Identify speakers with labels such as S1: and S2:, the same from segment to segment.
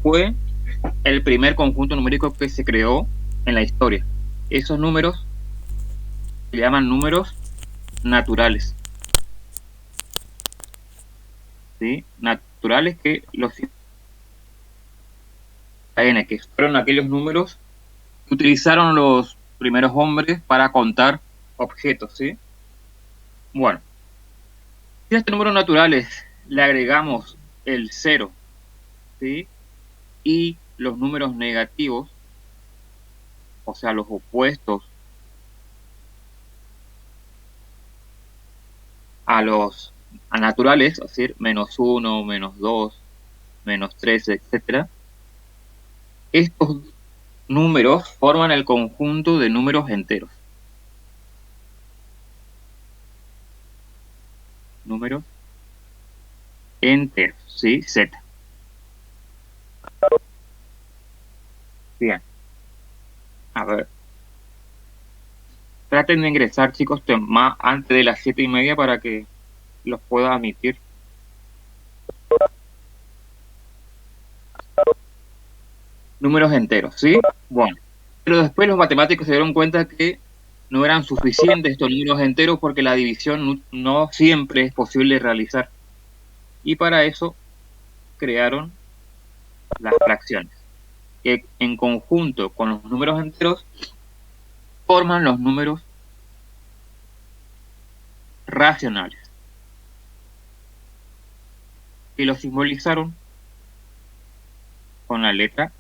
S1: fue el primer conjunto numérico que se creó en la historia. Esos números se llaman números naturales. ¿Sí? Naturales que que fueron aquellos números que utilizaron los primeros hombres para contar objetos, ¿sí? Bueno, si a estos números naturales le agregamos el 0, ¿sí? Y los números negativos, o sea, los opuestos a los naturales, es decir, -1, -2, -3, etc. Estos números forman el conjunto de números enteros. Números enteros, ¿sí? Z. Bien. A ver. Traten de ingresar, chicos, más antes de las 7:30 para que los pueda admitir. Números enteros, ¿sí? Bueno. Pero después los matemáticos se dieron cuenta que no eran suficientes estos números enteros porque la división no siempre es posible realizar. Y para eso crearon las fracciones, que en conjunto con los números enteros forman los números racionales, y los simbolizaron con la letra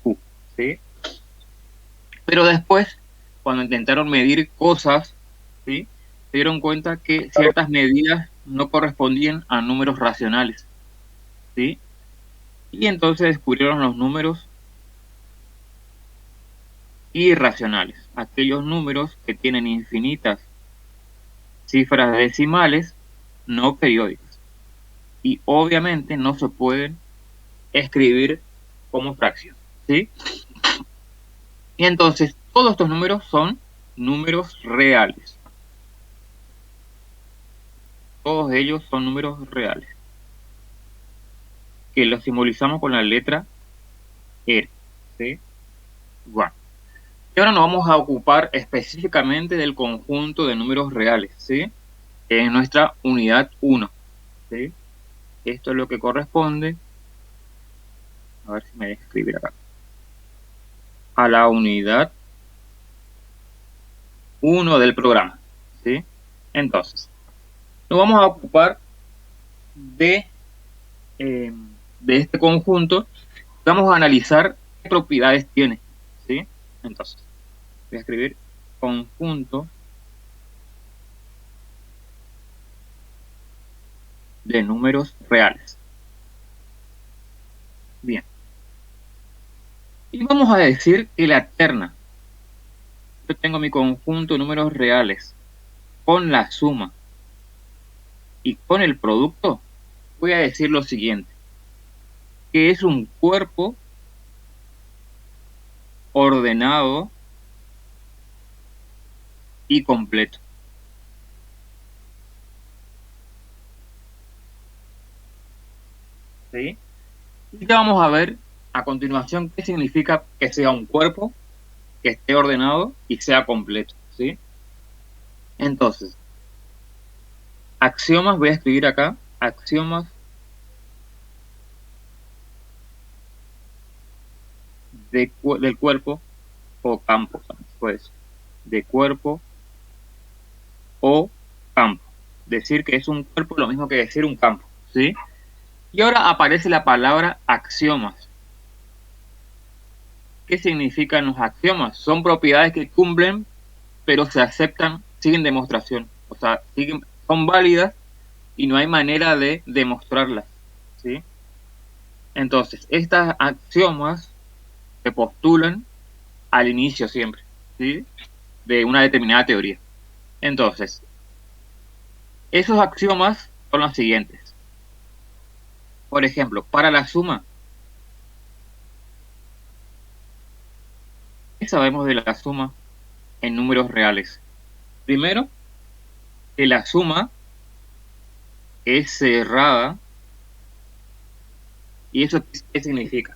S1: Q, ¿sí? Pero después, cuando intentaron medir cosas, ¿sí? Se dieron cuenta que ciertas medidas no correspondían a números racionales, ¿sí? Y entonces descubrieron los números irracionales, aquellos números que tienen infinitas cifras decimales no periódicas y obviamente no se pueden escribir como fracción, ¿sí? Y entonces todos estos números son números reales. Todos ellos son números reales, que los simbolizamos con la letra R, ¿sí? Bueno. Y ahora nos vamos a ocupar específicamente del conjunto de números reales, ¿sí? Que es nuestra unidad 1, ¿sí? Esto es lo que corresponde, a ver si me deja escribir acá, a la unidad 1 del programa, ¿sí? Entonces, nos vamos a ocupar de este conjunto. Vamos a analizar qué propiedades tiene, ¿sí? Entonces, voy a escribir conjunto de números reales. Bien. Y vamos a decir que la terna, yo tengo mi conjunto de números reales con la suma y con el producto, voy a decir lo siguiente, que es un cuerpo ordenado y completo. ¿Sí? Y ya vamos a ver a continuación qué significa que sea un cuerpo, que esté ordenado y sea completo, ¿sí? Entonces, axiomas, voy a escribir acá, axiomas del cuerpo o campo, pues, de cuerpo o campo. Decir que es un cuerpo es lo mismo que decir un campo, ¿sí? Y ahora aparece la palabra axiomas. ¿Qué significan los axiomas? Son propiedades que cumplen, pero se aceptan sin demostración. O sea, son válidas y no hay manera de demostrarlas, ¿sí? Entonces, estas axiomas se postulan al inicio siempre, ¿sí? De una determinada teoría. Entonces, esos axiomas son los siguientes. Por ejemplo, para la suma, ¿qué sabemos de la suma en números reales? Primero, que la suma es cerrada ¿Y eso qué significa?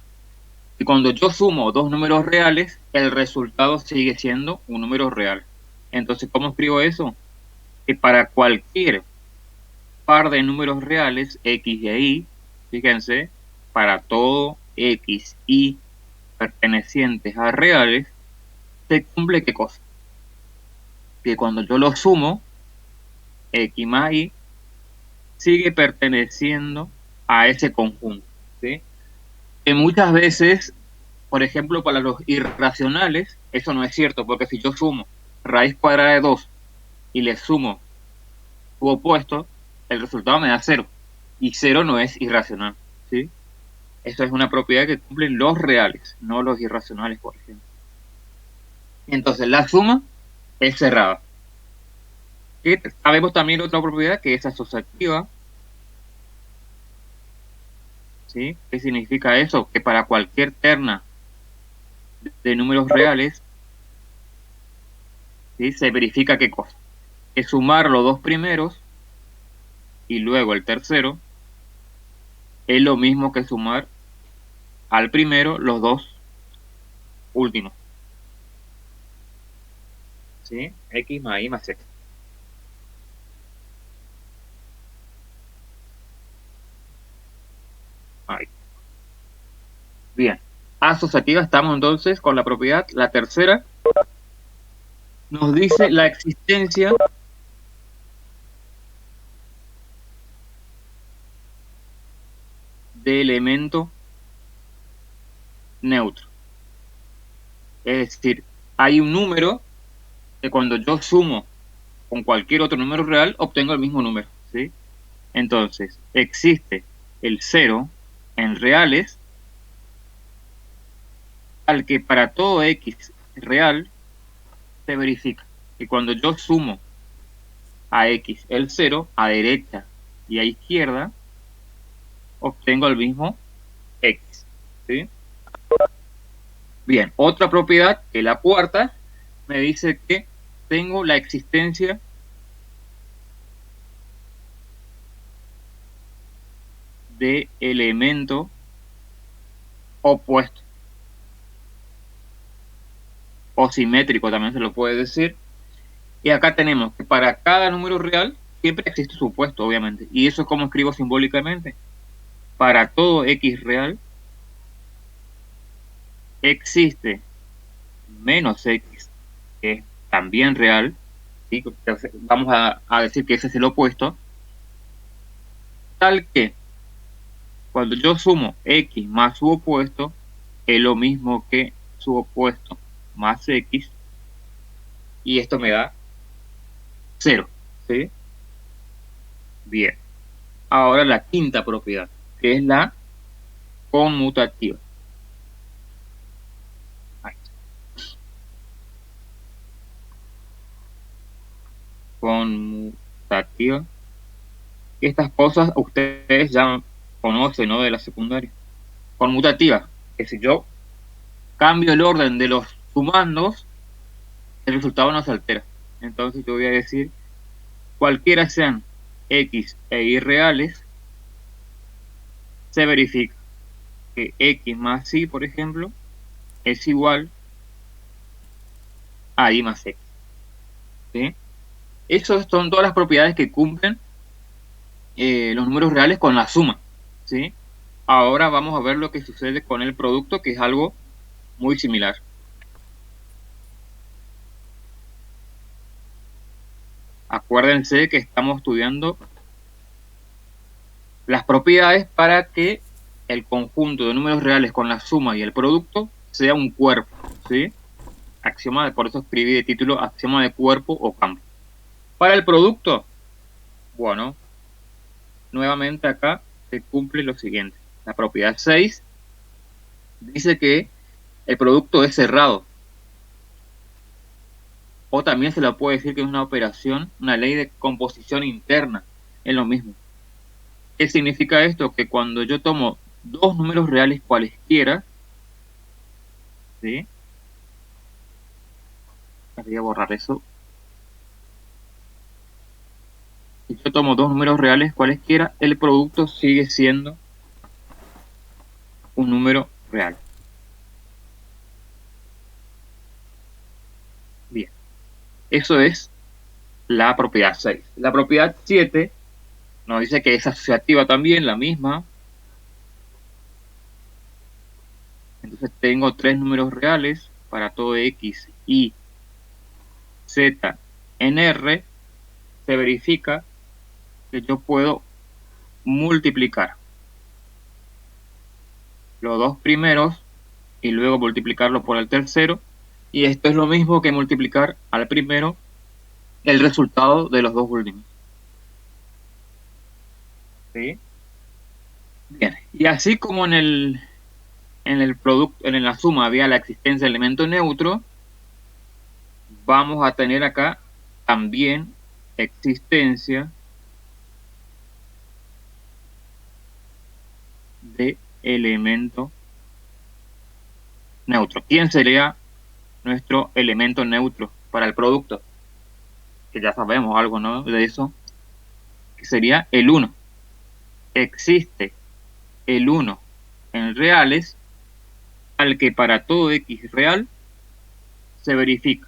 S1: Y cuando yo sumo dos números reales, el resultado sigue siendo un número real. Entonces, ¿cómo escribo eso? Que para cualquier par de números reales, X y Y, fíjense, para todo X y pertenecientes a reales, se cumple ¿qué cosa? Que cuando yo lo sumo, X más Y sigue perteneciendo a ese conjunto, ¿sí? Que muchas veces, por ejemplo, para los irracionales, eso no es cierto, porque si yo sumo raíz cuadrada de 2 y le sumo su opuesto, el resultado me da 0. Y 0 no es irracional, ¿sí? Eso es una propiedad que cumplen los reales, no los irracionales, por ejemplo. Entonces, la suma es cerrada. Y sabemos también otra propiedad que es asociativa, ¿sí? ¿Qué significa eso? Que para cualquier terna de números reales, ¿sí? Se verifica qué cosa. Que sumar los dos primeros y luego el tercero es lo mismo que sumar al primero los dos últimos, ¿sí? X más Y más Z. Ahí. Bien. Asociativa estamos entonces con la propiedad. La tercera nos dice la existencia de elemento neutro. Es decir, hay un número que cuando yo sumo con cualquier otro número real, obtengo el mismo número, ¿sí? Entonces, existe el 0 en reales, al que para todo X real se verifica que cuando yo sumo a X el 0, a derecha y a izquierda, obtengo el mismo X, ¿sí? Bien, otra propiedad, que la cuarta, me dice que tengo la existencia de elemento opuesto o simétrico, también se lo puede decir. Y acá tenemos que para cada número real siempre existe su opuesto, obviamente. Y eso es como escribo simbólicamente. Para todo X real existe menos X, que es también real. ¿Sí? Entonces, vamos a decir que ese es el opuesto. Tal que cuando yo sumo X más su opuesto, es lo mismo que su opuesto más X. Y esto me da 0. ¿Sí? Bien. Ahora la quinta propiedad, que es la conmutativa. Ahí está. Conmutativa. Estas cosas ustedes ya conocen, ¿no? De la secundaria. Conmutativa, que si yo cambio el orden de los sumandos, el resultado no se altera. Entonces yo voy a decir, cualquiera sean X e Y reales, se verifica que X más Y, por ejemplo, es igual a Y más X. ¿Sí? Esas son todas las propiedades que cumplen los números reales con la suma. ¿Sí? Ahora vamos a ver lo que sucede con el producto, que es algo muy similar. Acuérdense que estamos estudiando las propiedades para que el conjunto de números reales con la suma y el producto sea un cuerpo, ¿sí? Axioma, por eso escribí de título axioma de cuerpo o campo. Para el producto, bueno, nuevamente acá se cumple lo siguiente. La propiedad 6 dice que el producto es cerrado. O también se le puede decir que es una operación, una ley de composición interna. Es lo mismo. ¿Qué significa esto? Que cuando yo tomo dos números reales cualesquiera, ¿sí? Voy a borrar eso. Si yo tomo dos números reales cualesquiera, el producto sigue siendo un número real. Bien, eso es la propiedad 6. La propiedad 7 nos dice que es asociativa también, la misma. Entonces tengo tres números reales para todo x, y, z en R. Se verifica que yo puedo multiplicar los dos primeros y luego multiplicarlo por el tercero, y esto es lo mismo que multiplicar al primero el resultado de los dos últimos. ¿Sí? Bien, y así como en la suma había la existencia de elemento neutro, vamos a tener acá también existencia de elemento neutro. ¿Quién sería nuestro elemento neutro para el producto? Que ya sabemos algo, ¿no? De eso, que sería el 1. Existe el 1 en reales, al que para todo x real se verifica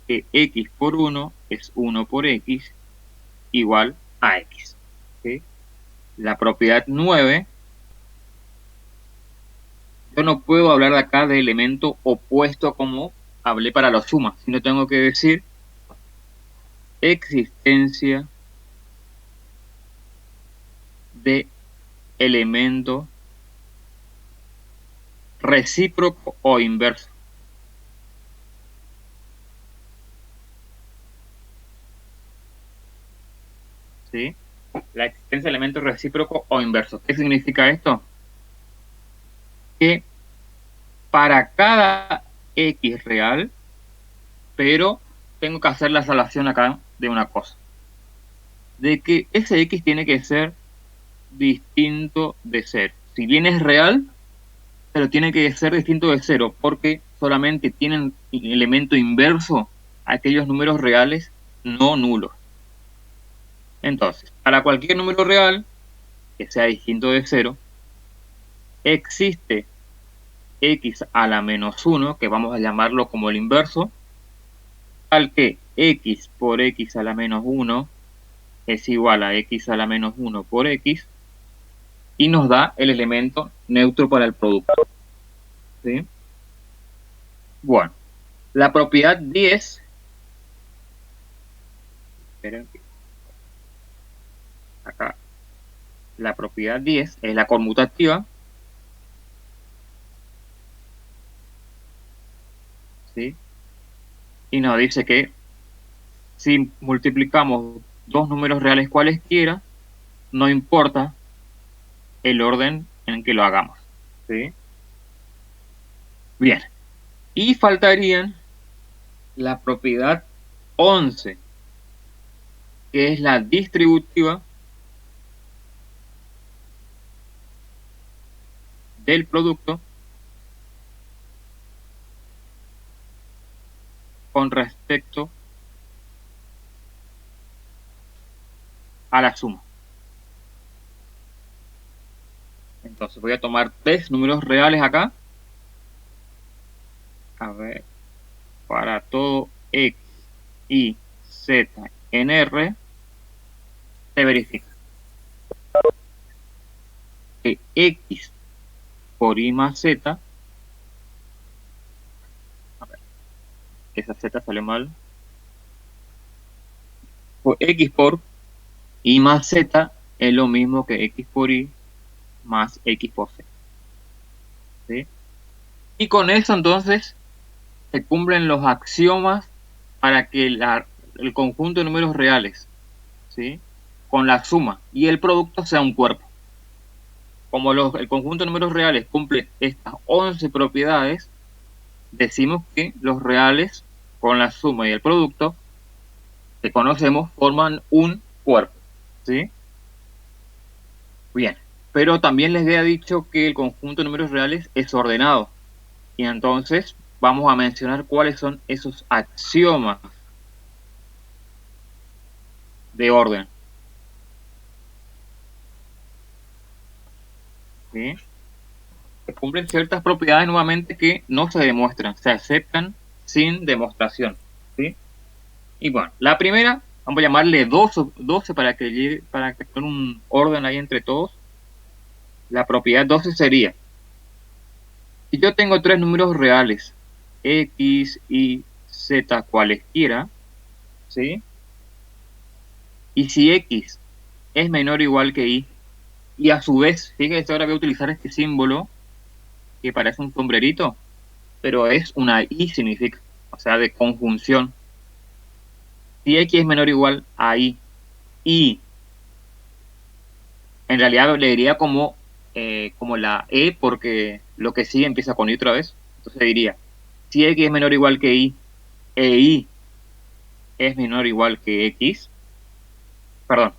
S1: que x por 1 es 1 por x igual a x. ¿Sí? La propiedad 9, yo no puedo hablar de acá de elemento opuesto como hablé para la suma, sino tengo que decir existencia de elemento recíproco o inverso. ¿Sí? La existencia de elemento recíproco o inverso. ¿Qué significa esto? Que para cada x real, pero tengo que hacer la salvación acá de una cosa, de que ese x tiene que ser distinto de 0. Si bien es real, pero tiene que ser distinto de 0, porque solamente tienen elemento inverso aquellos números reales no nulos. Entonces, para cualquier número real que sea distinto de 0, existe x a la menos 1, que vamos a llamarlo como el inverso, al que x por x a la menos 1 es igual a x a la menos 1 por x, y nos da el elemento neutro para el producto. ¿Sí? Bueno, la propiedad 10, esperen, acá, la propiedad 10 es la conmutativa. ¿Sí? Y nos dice que si multiplicamos dos números reales cualesquiera, no importa el orden en que lo hagamos. ¿Sí? Bien, y faltarían la propiedad 11, que es la distributiva del producto con respecto a la suma. Entonces voy a tomar tres números reales acá. A ver, para todo x, y, z en R, se verifica que x por y más z, a ver, esa z sale mal, x por y más z es lo mismo que x por y más x por z. ¿Sí? Y con eso entonces se cumplen los axiomas para que el conjunto de números reales, ¿sí?, con la suma y el producto sea un cuerpo. Como el conjunto de números reales cumple estas 11 propiedades, decimos que los reales con la suma y el producto que conocemos forman un cuerpo. ¿Sí? Bien, pero también les había dicho que el conjunto de números reales es ordenado. Y entonces vamos a mencionar cuáles son esos axiomas de orden. ¿Sí? que cumplen ciertas propiedades nuevamente que no se demuestran, se aceptan sin demostración, ¿sí? Y bueno, la primera, vamos a llamarle 12 para que tenga un orden ahí entre todos. La propiedad 12 sería, si yo tengo tres números reales, x, y, z, cualesquiera, ¿sí? Y si x es menor o igual que y, y a su vez, fíjense, ahora voy a utilizar este símbolo que parece un sombrerito, pero es una y significa, o sea, de conjunción. Si x es menor o igual a y en realidad le diría como la e, porque lo que sigue empieza con y otra vez. Entonces diría, si x es menor o igual que y, e y es menor o igual que x, perdón,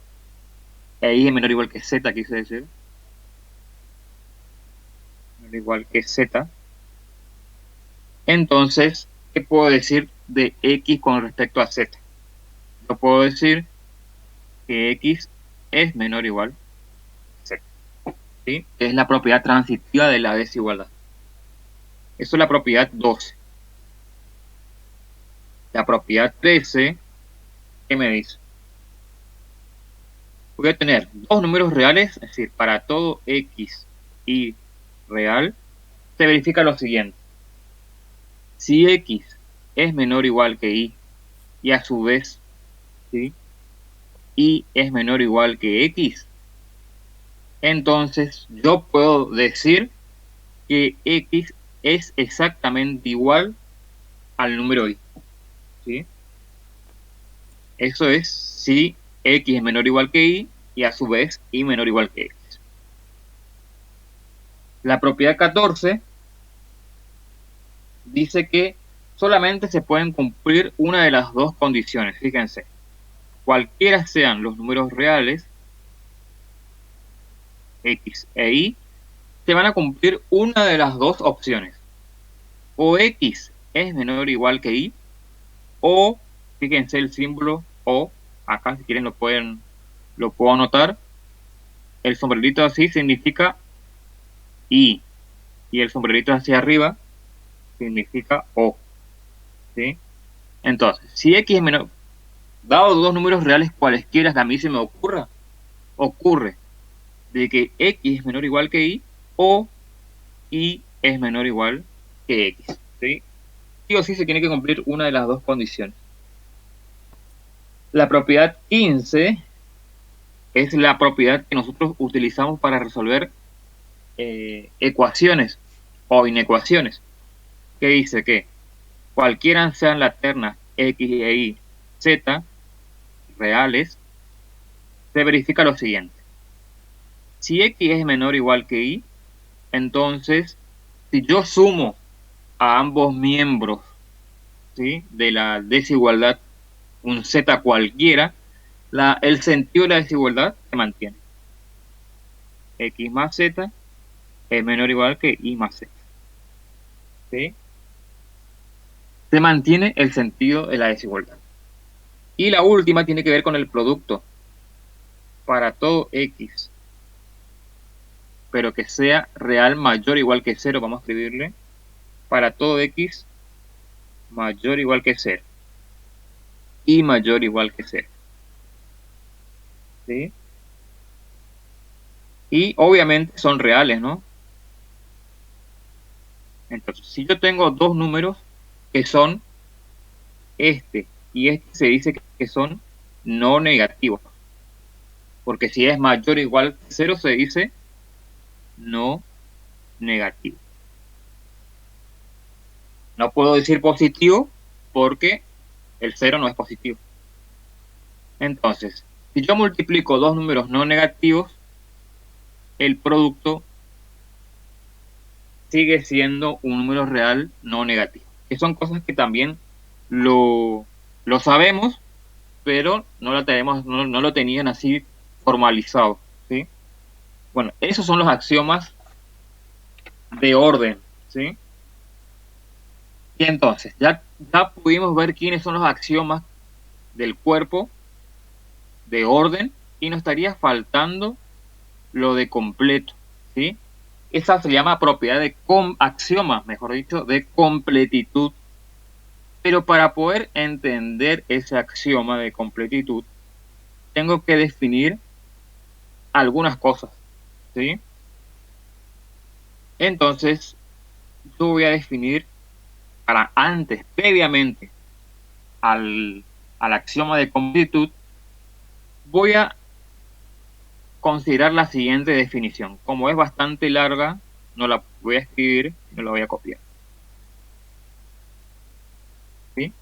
S1: e y es menor o igual que z, quise decir, menor o igual que z, entonces, ¿qué puedo decir de x con respecto a z? Yo puedo decir que x es menor o igual que z, ¿sí? Es la propiedad transitiva de la desigualdad. Eso es la propiedad 12. La propiedad 13, ¿qué me dice? Voy a tener dos números reales, es decir, para todo x y real, se verifica lo siguiente. Si x es menor o igual que y a su vez, ¿sí?, y es menor o igual que x, entonces yo puedo decir que x es exactamente igual al número y, ¿sí? Eso es si x es menor o igual que y a su vez y menor o igual que x. La propiedad 14 dice que solamente se pueden cumplir una de las dos condiciones. Fíjense, cualquiera sean los números reales, x e y, se van a cumplir una de las dos opciones. O x es menor o igual que y, o, fíjense el símbolo o, acá si quieren lo puedo anotar. El sombrerito así significa y el sombrerito hacia arriba significa o, ¿sí? Entonces, si x es menor, dado dos números reales cualesquiera que a mí se me ocurre de que x es menor o igual que y, o y es menor o igual que x, ¿sí? Sí o sí se tiene que cumplir una de las dos condiciones. La propiedad 15 es la propiedad que nosotros utilizamos para resolver ecuaciones o inecuaciones, que dice que cualquiera sean las ternas x e y z reales, se verifica lo siguiente. Si x es menor o igual que y, entonces, si yo sumo a ambos miembros, ¿sí?, de la desigualdad un z cualquiera, el sentido de la desigualdad se mantiene. X más z es menor o igual que y más z, ¿sí? Se mantiene el sentido de la desigualdad. Y la última tiene que ver con el producto. Para todo x, pero que sea real mayor o igual que 0, vamos a escribirle, para todo x mayor o igual que 0 y mayor o igual que 0, ¿sí? Y obviamente son reales, ¿no? Entonces, si yo tengo dos números que son este y este, se dice que son no negativos, porque si es mayor o igual que 0 se dice no negativo. No puedo decir positivo porque el 0 no es positivo. Entonces, si yo multiplico dos números no negativos, el producto sigue siendo un número real no negativo. Que son cosas que también lo sabemos, pero no lo tenían así formalizado, ¿sí? Bueno, esos son los axiomas de orden, ¿sí? Y entonces, ya pudimos ver quiénes son los axiomas del cuerpo de orden y nos estaría faltando lo de completo, ¿sí? esa se llama propiedad de axioma, mejor dicho, de completitud. Pero para poder entender ese axioma de completitud, tengo que definir algunas cosas, ¿sí? Entonces, yo voy a definir previamente al axioma de completitud, voy a considerar la siguiente definición. Como es bastante larga, no la voy a escribir, no la voy a copiar. ¿Sí?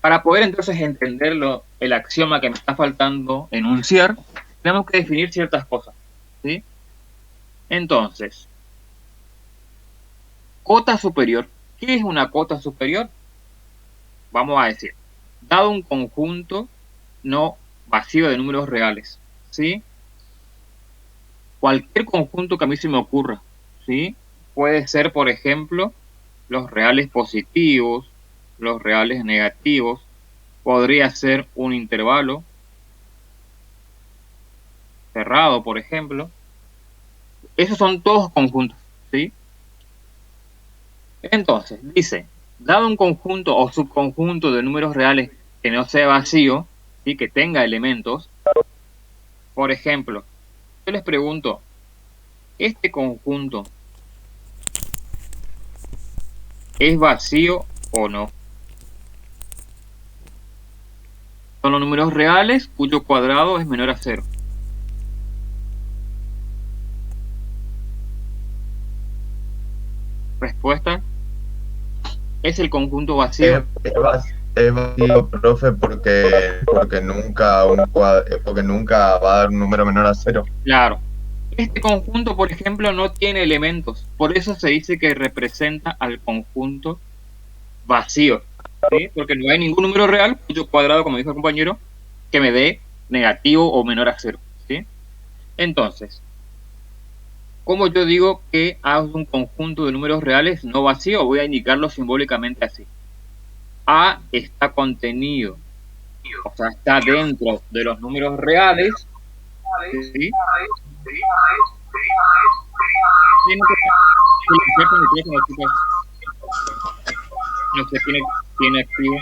S1: Para poder entonces entenderlo, el axioma que me está faltando enunciar, tenemos que definir ciertas cosas. ¿Sí? Entonces, cota superior. ¿Qué es una cota superior? Vamos a decir, dado un conjunto no vacío de números reales, ¿sí? Cualquier conjunto que a mí se me ocurra, ¿sí? Puede ser, por ejemplo, los reales positivos, los reales negativos, podría ser un intervalo cerrado, por ejemplo. Esos son todos conjuntos, ¿sí? Entonces, dice, dado un conjunto o subconjunto de números reales que no sea vacío, ¿sí? Que tenga elementos, por ejemplo, yo les pregunto, ¿este conjunto es vacío o no? Son los números reales cuyo cuadrado es menor a 0. Respuesta, es el conjunto vacío.
S2: Es vacío, profe, porque nunca va a dar un número menor a 0.
S1: Claro. Este conjunto, por ejemplo, no tiene elementos. Por eso se dice que representa al conjunto vacío, ¿sí? Porque no hay ningún número real cuyo cuadrado, como dijo el compañero, que me dé negativo o menor a 0, ¿sí? Entonces, como yo digo que A es un conjunto de números reales no vacío, voy a indicarlo simbólicamente así. A está contenido, o sea, está dentro de los números reales, ¿sí? No se tiene activo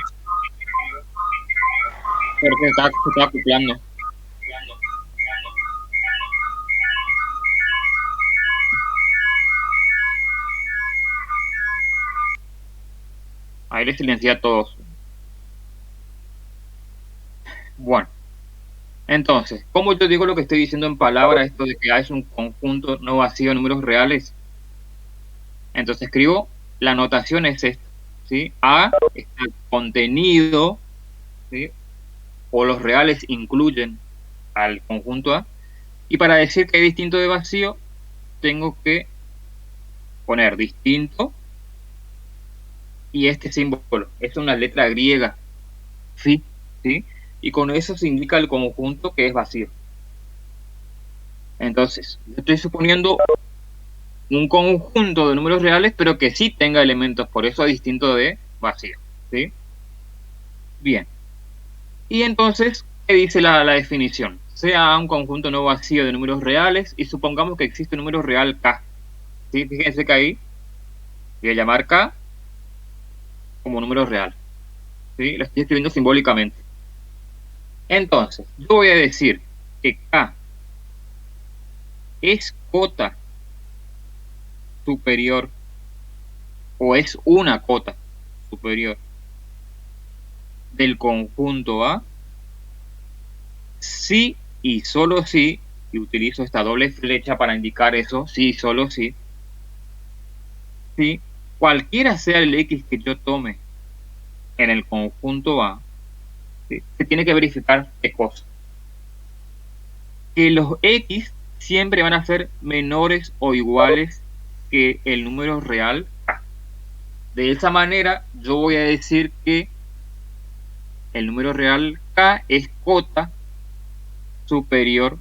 S1: porque se está acoplando. Ahí les silencié a todos. Bueno, entonces, ¿cómo yo digo lo que estoy diciendo en palabras, esto de que A es un conjunto no vacío de números reales? Entonces escribo, la notación es esta, ¿sí? A está contenido, ¿sí? O los reales incluyen al conjunto A. Y para decir que es distinto de vacío, tengo que poner distinto y este símbolo. Es una letra griega, phi, ¿sí? Y con eso se indica el conjunto que es vacío. Entonces, yo estoy suponiendo un conjunto de números reales, pero que sí tenga elementos, por eso es distinto de vacío, ¿sí? Bien. Y entonces, ¿qué dice la definición? Sea un conjunto no vacío de números reales y supongamos que existe un número real K, ¿sí? Fíjense que ahí voy a llamar K como número real, ¿sí? Lo estoy escribiendo simbólicamente. Entonces, yo voy a decir que K es cota superior o es una cota superior del conjunto A si y solo si, y utilizo esta doble flecha para indicar eso, si y solo si, si cualquiera sea el X que yo tome en el conjunto A, ¿sí? Se tiene que verificar qué cosa. Que los X siempre van a ser menores o iguales que el número real K. De esa manera, yo voy a decir que el número real K es cota superior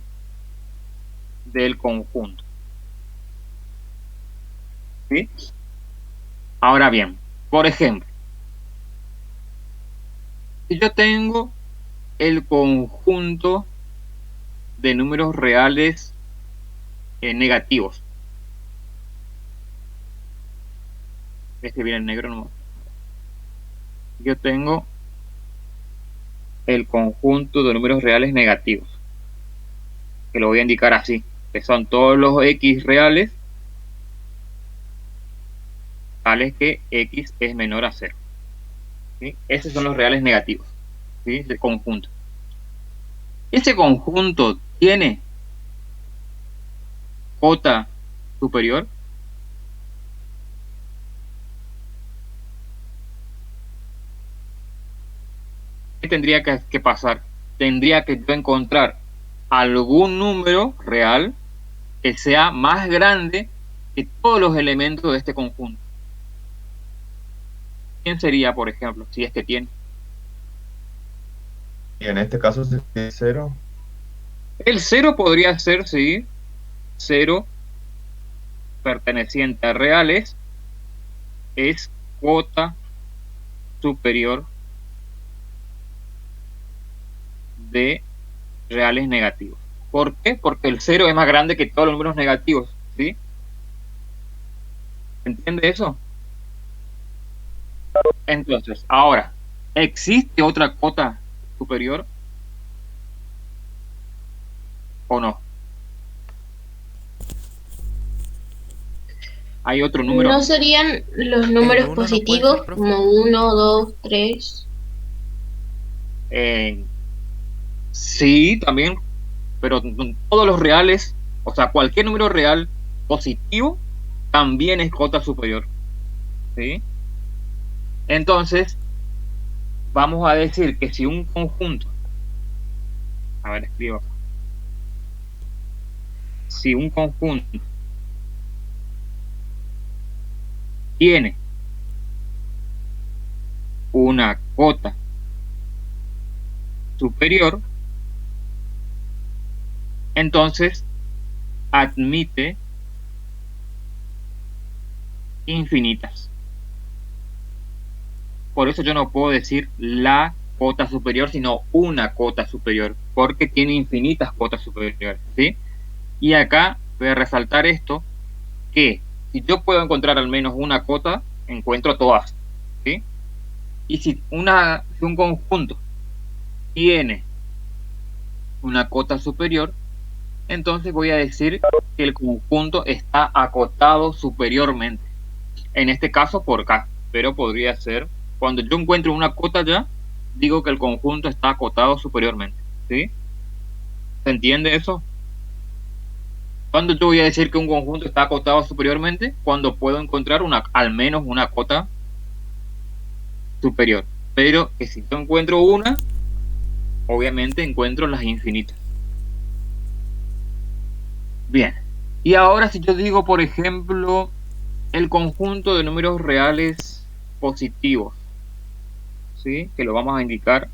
S1: del conjunto. ¿Sí? Ahora bien, por ejemplo, si yo tengo el conjunto de números reales negativos, este viene en negro, no. Yo tengo el conjunto de números reales negativos, que lo voy a indicar así, que son todos los x reales tales que x es menor a 0. ¿Sí? Esos son los reales negativos, ¿sí? Del conjunto. Ese conjunto tiene cota superior. ¿Qué tendría que pasar? Tendría que yo encontrar algún número real que sea más grande que todos los elementos de este conjunto. ¿Quién sería, por ejemplo, si es que tiene?
S2: Y en este caso, si es 0,
S1: El 0 podría ser, sí, 0 perteneciente a reales es cota superior de reales negativos. ¿Por qué? Porque el 0 es más grande que todos los números negativos, ¿sí? ¿Entiende eso? Entonces, ahora, ¿existe otra cota superior o no? ¿Hay otro número?
S3: ¿No serían los
S4: El
S3: números
S4: 1 no puede ser,
S3: positivos
S4: profe.
S3: como 1, 2, 3?
S1: Sí, también, pero todos los reales, o sea, cualquier número real positivo también es cota superior, ¿sí? Entonces, vamos a decir que si un conjunto, a ver, escribo acá. Si un conjunto tiene una cota superior, entonces admite infinitas. Por eso yo no puedo decir la cota superior, sino una cota superior, porque tiene infinitas cotas superiores, ¿sí? Y acá voy a resaltar esto, que si yo puedo encontrar al menos una cota, encuentro todas, ¿sí? Y si un conjunto tiene una cota superior, entonces voy a decir que el conjunto está acotado superiormente. En este caso por K, pero podría ser, cuando yo encuentro una cota ya, digo que el conjunto está acotado superiormente, ¿sí? ¿Se entiende eso? ¿Cuándo yo voy a decir que un conjunto está acotado superiormente? Cuando puedo encontrar al menos una cota superior. Pero que si yo encuentro una, obviamente encuentro las infinitas. Bien. Y ahora si yo digo, por ejemplo, el conjunto de números reales positivos, ¿sí? Que lo vamos a indicar.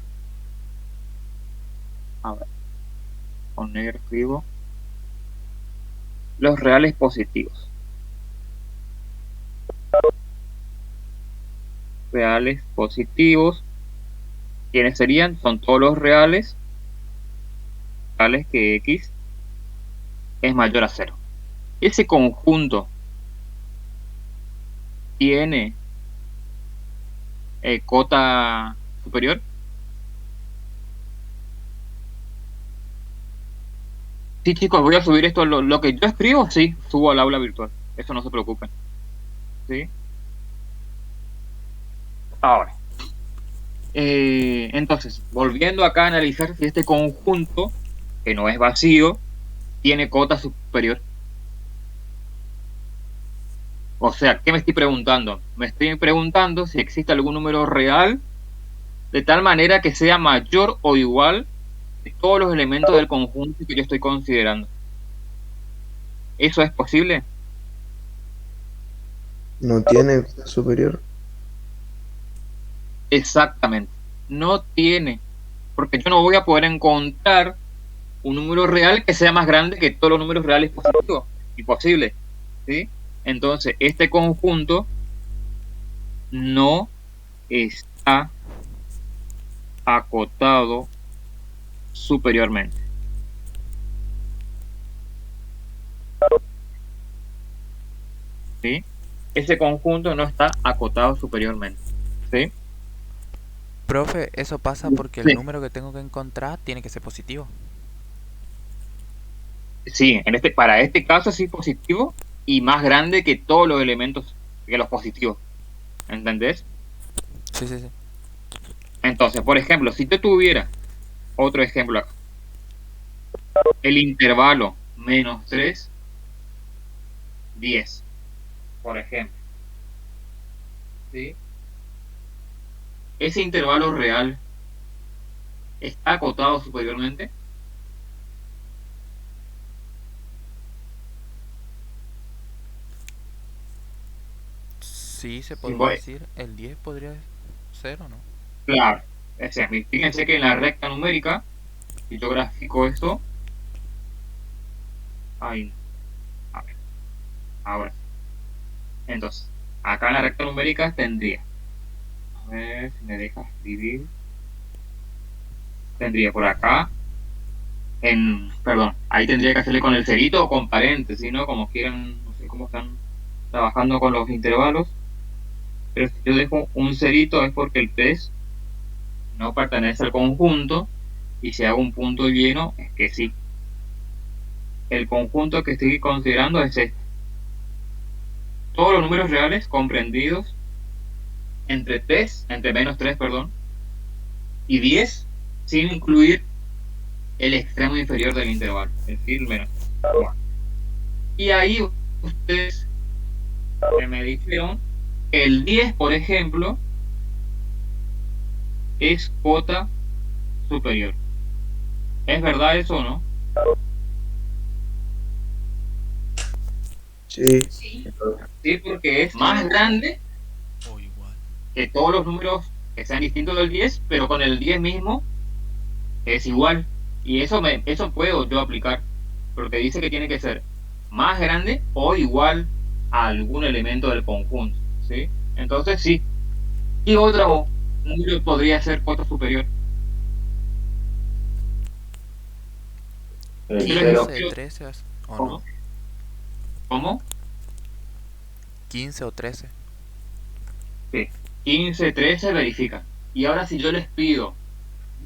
S1: A ver, con negro escribo. Los reales positivos. Reales positivos. ¿Quiénes serían? Son todos los reales tales que x es mayor a 0. Ese conjunto tiene cota superior. Sí, chicos, voy a subir esto. Lo que yo escribo, sí, subo al aula virtual. Eso no se preocupen. ¿Sí? Ahora. Entonces, volviendo acá a analizar si este conjunto, que no es vacío, tiene cota superior. O sea, ¿qué me estoy preguntando? Me estoy preguntando si existe algún número real de tal manera que sea mayor o igual de todos los elementos del conjunto que yo estoy considerando. ¿Eso es posible?
S5: No tiene superior.
S1: Exactamente. No tiene. Porque yo no voy a poder encontrar un número real que sea más grande que todos los números reales positivos. Imposible. ¿Sí? Entonces, este conjunto no está acotado superiormente. ¿Sí? ese conjunto no está acotado superiormente. ¿Sí?
S4: Profe, eso pasa porque el
S1: Sí.
S4: número que tengo que encontrar tiene que ser positivo.
S1: Sí, para este caso sí positivo y más grande que todos los elementos, que los positivos. ¿Entendés?
S4: Sí, sí, sí.
S1: Entonces, por ejemplo, si yo tuviera otro ejemplo acá, el intervalo -3, 10, por ejemplo. ¿Sí? Ese intervalo real está acotado superiormente.
S4: Sí, se
S1: Sí,
S4: podría decir. El 10 podría ser o no.
S1: claro. O sea, fíjense que en la recta numérica, si yo grafico esto, ahí, a ver, ahora. Entonces, acá en la recta numérica tendría, a ver si me deja escribir, tendría por acá, perdón, ahí tendría que hacerle con el cerito o con paréntesis, ¿no? Como quieran, no sé cómo están trabajando con los intervalos, pero si yo dejo un cerito es porque el test no pertenece al conjunto, y si hago un punto lleno es que sí. El conjunto que estoy considerando es este. Todos los números reales comprendidos entre -3, perdón, y 10, sin incluir el extremo inferior del intervalo, es decir, menos 3. Bueno, y ahí ustedes me dijeron que el 10, por ejemplo, es cota superior. ¿Es verdad eso o no?
S5: Sí.
S1: Sí, porque es más grande
S4: O igual.
S1: que todos los números que sean distintos del 10, pero con el 10 mismo es igual. Y eso puedo yo aplicar, porque dice que tiene que ser más grande o igual a algún elemento del conjunto, ¿sí? Entonces sí. ¿Qué otro número podría ser cota superior?
S2: El
S1: Yo les
S4: 15,
S2: cero.
S1: digo,
S4: 13 o
S1: ¿cómo?
S4: no.
S1: ¿Cómo?
S4: 15 o 13.
S1: Sí. 15, 13, verifican. Y ahora si yo les pido,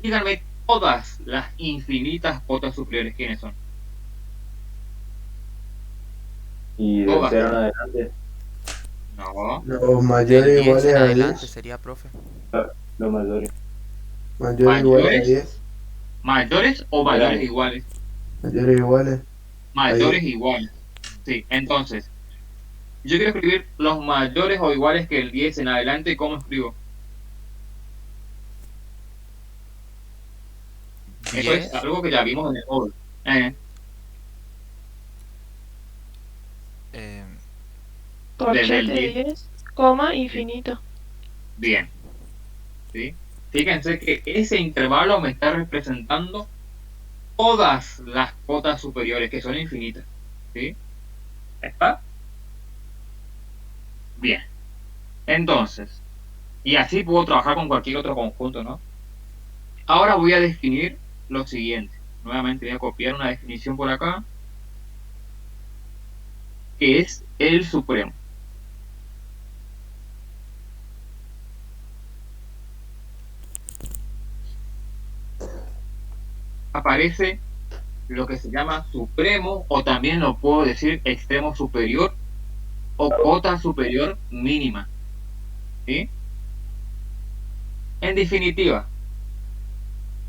S1: díganme todas las infinitas cotas superiores, ¿quiénes son?
S2: Y del
S1: Todas.
S2: 0 en adelante,
S1: No.
S5: Los
S4: Del
S5: mayores
S4: 10
S5: iguales
S4: en
S5: a
S4: adelante
S5: 10.
S4: sería, profe.
S2: los mayores.
S5: Mayores iguales a
S1: Mayores,
S5: 10.
S1: mayores o mayores
S2: Grandes.
S1: iguales.
S5: Mayores iguales a
S1: Mayores
S5: 10.
S1: iguales. Sí, entonces, yo quiero escribir los mayores o iguales que el 10 en adelante. ¿Cómo escribo? Eso es
S4: 10,
S1: algo que ya vimos en el módulo.
S4: eh,
S1: Desde el
S3: Corchete
S1: 10.
S3: 10, coma,
S1: Sí.
S3: infinito.
S1: Bien. ¿Sí? Fíjense que ese intervalo me está representando todas las cotas superiores, que son infinitas. ¿Sí? ¿Está? Bien. Entonces, y así puedo trabajar con cualquier otro conjunto, ¿no? Ahora voy a definir lo siguiente. Nuevamente voy a copiar una definición por acá, que es el supremo. Aparece lo que se llama supremo, o también lo puedo decir extremo superior o cota superior mínima. ¿Sí? En definitiva,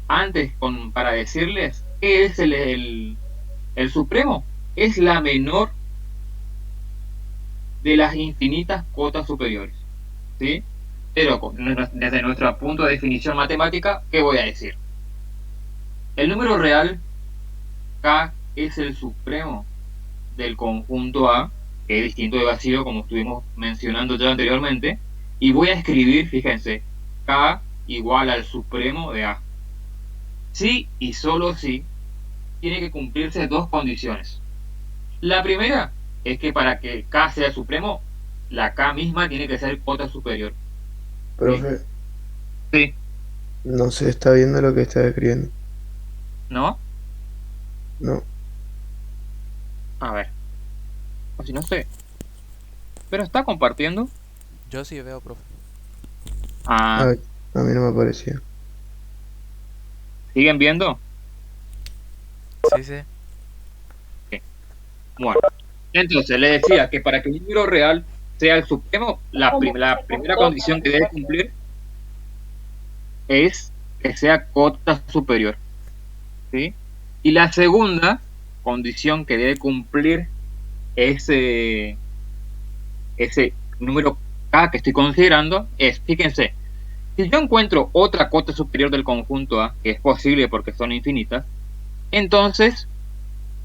S1: antes para decirles qué es el supremo, es la menor de las infinitas cotas superiores. ¿Sí? Pero desde nuestro punto de definición matemática, ¿qué voy a decir? El número real, K, es el supremo del conjunto A, que es distinto de vacío, como estuvimos mencionando ya anteriormente, y voy a escribir, fíjense, K igual al supremo de A. Sí y solo sí tiene que cumplirse dos condiciones. La primera es que para que K sea supremo, la K misma tiene que ser cota superior.
S5: Profe,
S1: Sí.
S5: no se está viendo lo que está escribiendo.
S1: ¿No?
S5: No.
S1: A ver. O si no sé. pero está compartiendo.
S4: Yo sí veo, profe.
S1: Ah,
S5: Ay, a mí no me aparecía.
S1: ¿siguen viendo?
S4: Sí, sí.
S1: Bueno, entonces le decía que para que un número real sea el supremo, la primera condición que debe cumplir es que sea cota superior, ¿sí? Y la segunda condición que debe cumplir ese número K que estoy considerando es, fíjense, si yo encuentro otra cota superior del conjunto A, que es posible porque son infinitas, entonces,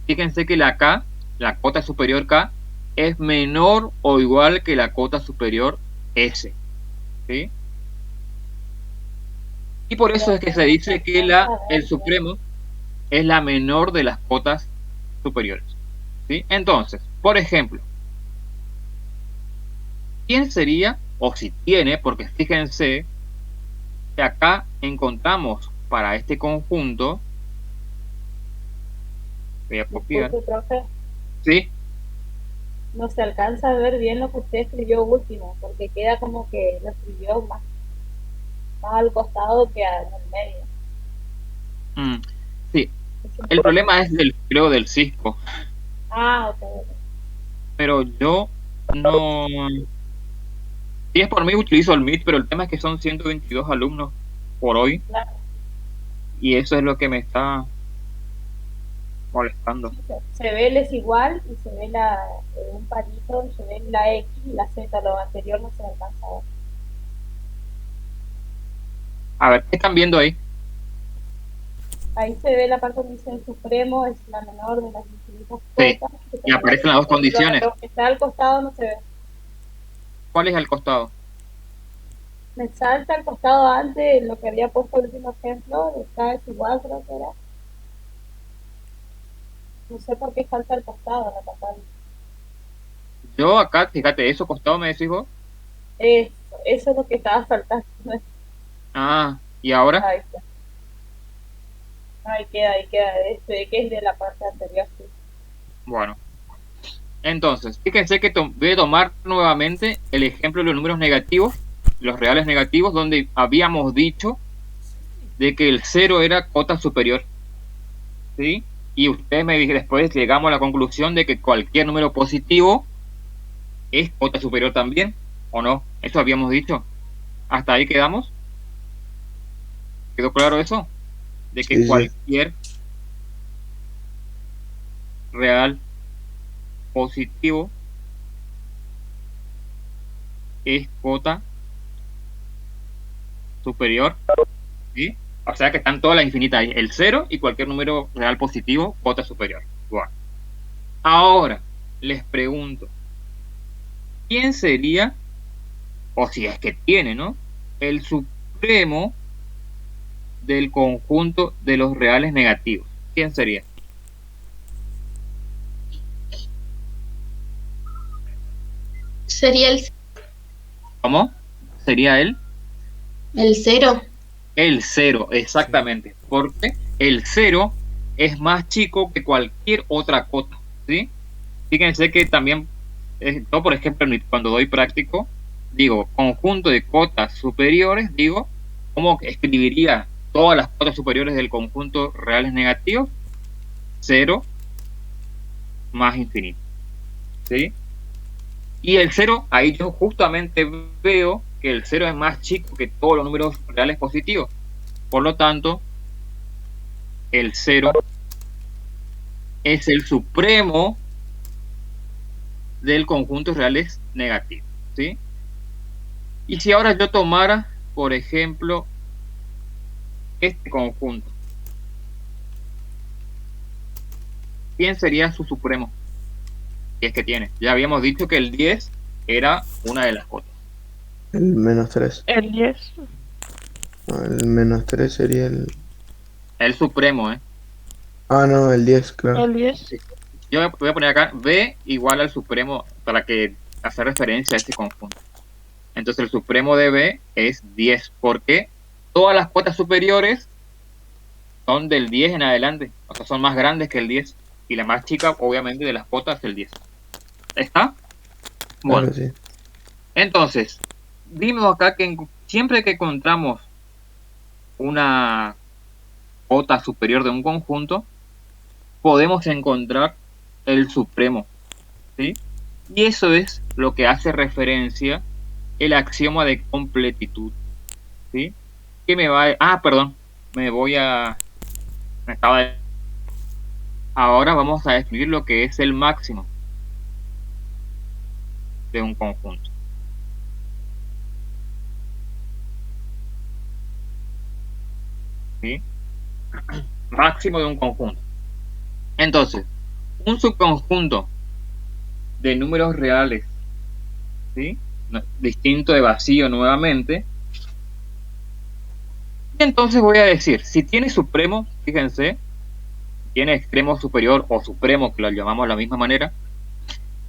S1: fíjense que la K, la cota superior K, es menor o igual que la cota superior S, ¿sí? Y por eso es que se dice que el supremo es la menor de las cotas superiores, ¿sí? Entonces, por ejemplo, ¿quién sería, o si tiene, porque fíjense que acá encontramos para este conjunto, voy a copiar,
S6: Profe,
S1: ¿sí?
S6: no se alcanza a ver bien lo que usted escribió último, porque queda como que lo escribió más al costado que en el medio.
S1: Sí, el problema es creo del Cisco,
S6: Ok.
S1: pero yo no, si es por mí utilizo el Meet, pero el tema es que son 122 alumnos por hoy,
S6: Claro.
S1: y eso es lo que me está molestando.
S6: Se ve el es igual y se ve un palito, se ve la X y la Z, lo anterior no se alcanza a ver.
S1: A ver, ¿qué están viendo ahí?
S6: Ahí se ve la parte donde dice el supremo es la menor de las infinitas
S1: Sí,
S6: cotas.
S1: y aparecen las dos condiciones.
S6: Lo que está al costado no se ve.
S1: ¿Cuál es al costado?
S6: Me salta al costado antes lo que había puesto el último ejemplo, de K es igual, creo que era. No sé por qué salta al costado la pasada.
S1: Yo acá, fíjate, eso costado me decís vos.
S6: Eso es lo que estaba saltando.
S1: Ah, ¿y ahora?
S6: Ahí está. Ahí queda. Que es de la parte anterior, sí.
S1: Bueno, entonces, fíjense que voy a tomar nuevamente el ejemplo de los números negativos, los reales negativos, donde habíamos dicho de que el 0 era cota superior, ¿sí? Y ustedes me dijeron, después llegamos a la conclusión de que cualquier número positivo es cota superior también, ¿o no? Eso habíamos dicho. ¿Hasta ahí quedamos? ¿Quedó claro eso? De que
S5: Sí, sí.
S1: cualquier real positivo es cota superior, ¿sí? O sea que están todas las infinitas ahí, el 0 y cualquier número real positivo, cota superior. Bueno. Ahora, les pregunto, ¿quién sería, o si es que tiene, ¿no?, el supremo del conjunto de los reales negativos? ¿Quién sería?
S3: Sería
S1: ¿Cómo? ¿Sería él?
S3: el 0.
S1: El 0, exactamente. Porque el 0 es más chico que cualquier otra cota, ¿sí? Fíjense que también, yo por ejemplo, cuando doy práctico, digo, conjunto de cotas superiores, digo, ¿cómo escribiría todas las cotas superiores del conjunto reales negativos? 0 más infinito, ¿sí? Y el 0, ahí yo justamente veo que el 0 es más chico que todos los números reales positivos. Por lo tanto, el 0 es el supremo del conjunto reales negativos, ¿sí? Y si ahora yo tomara, por ejemplo, este conjunto, ¿quién sería su supremo? Si es que tiene. Ya habíamos dicho que el 10 era una de las cotas.
S5: El menos 3.
S7: El 10.
S5: El menos 3 sería el...
S1: El supremo, ¿eh?
S5: Ah, no, el 10, claro.
S7: El 10.
S1: Yo voy a poner acá B igual al supremo para que hacer referencia a este conjunto. Entonces el supremo de B es 10, porque todas las cotas superiores son del 10 en adelante, o sea, son más grandes que el 10, y la más chica, obviamente, de las cotas es el 10. ¿Está? Bueno,
S5: Claro, sí.
S1: entonces, vimos acá que siempre que encontramos una cota superior de un conjunto, podemos encontrar el supremo, ¿sí? Y eso es lo que hace referencia el axioma de completitud, ¿sí? Que me va perdón, me estaba. Ahora vamos a definir lo que es el máximo de un conjunto. ¿Sí? Máximo de un conjunto. Entonces, un subconjunto de números reales, ¿sí? Distinto de vacío nuevamente. Y entonces voy a decir, si tiene supremo, fíjense, tiene extremo superior o supremo, que lo llamamos de la misma manera,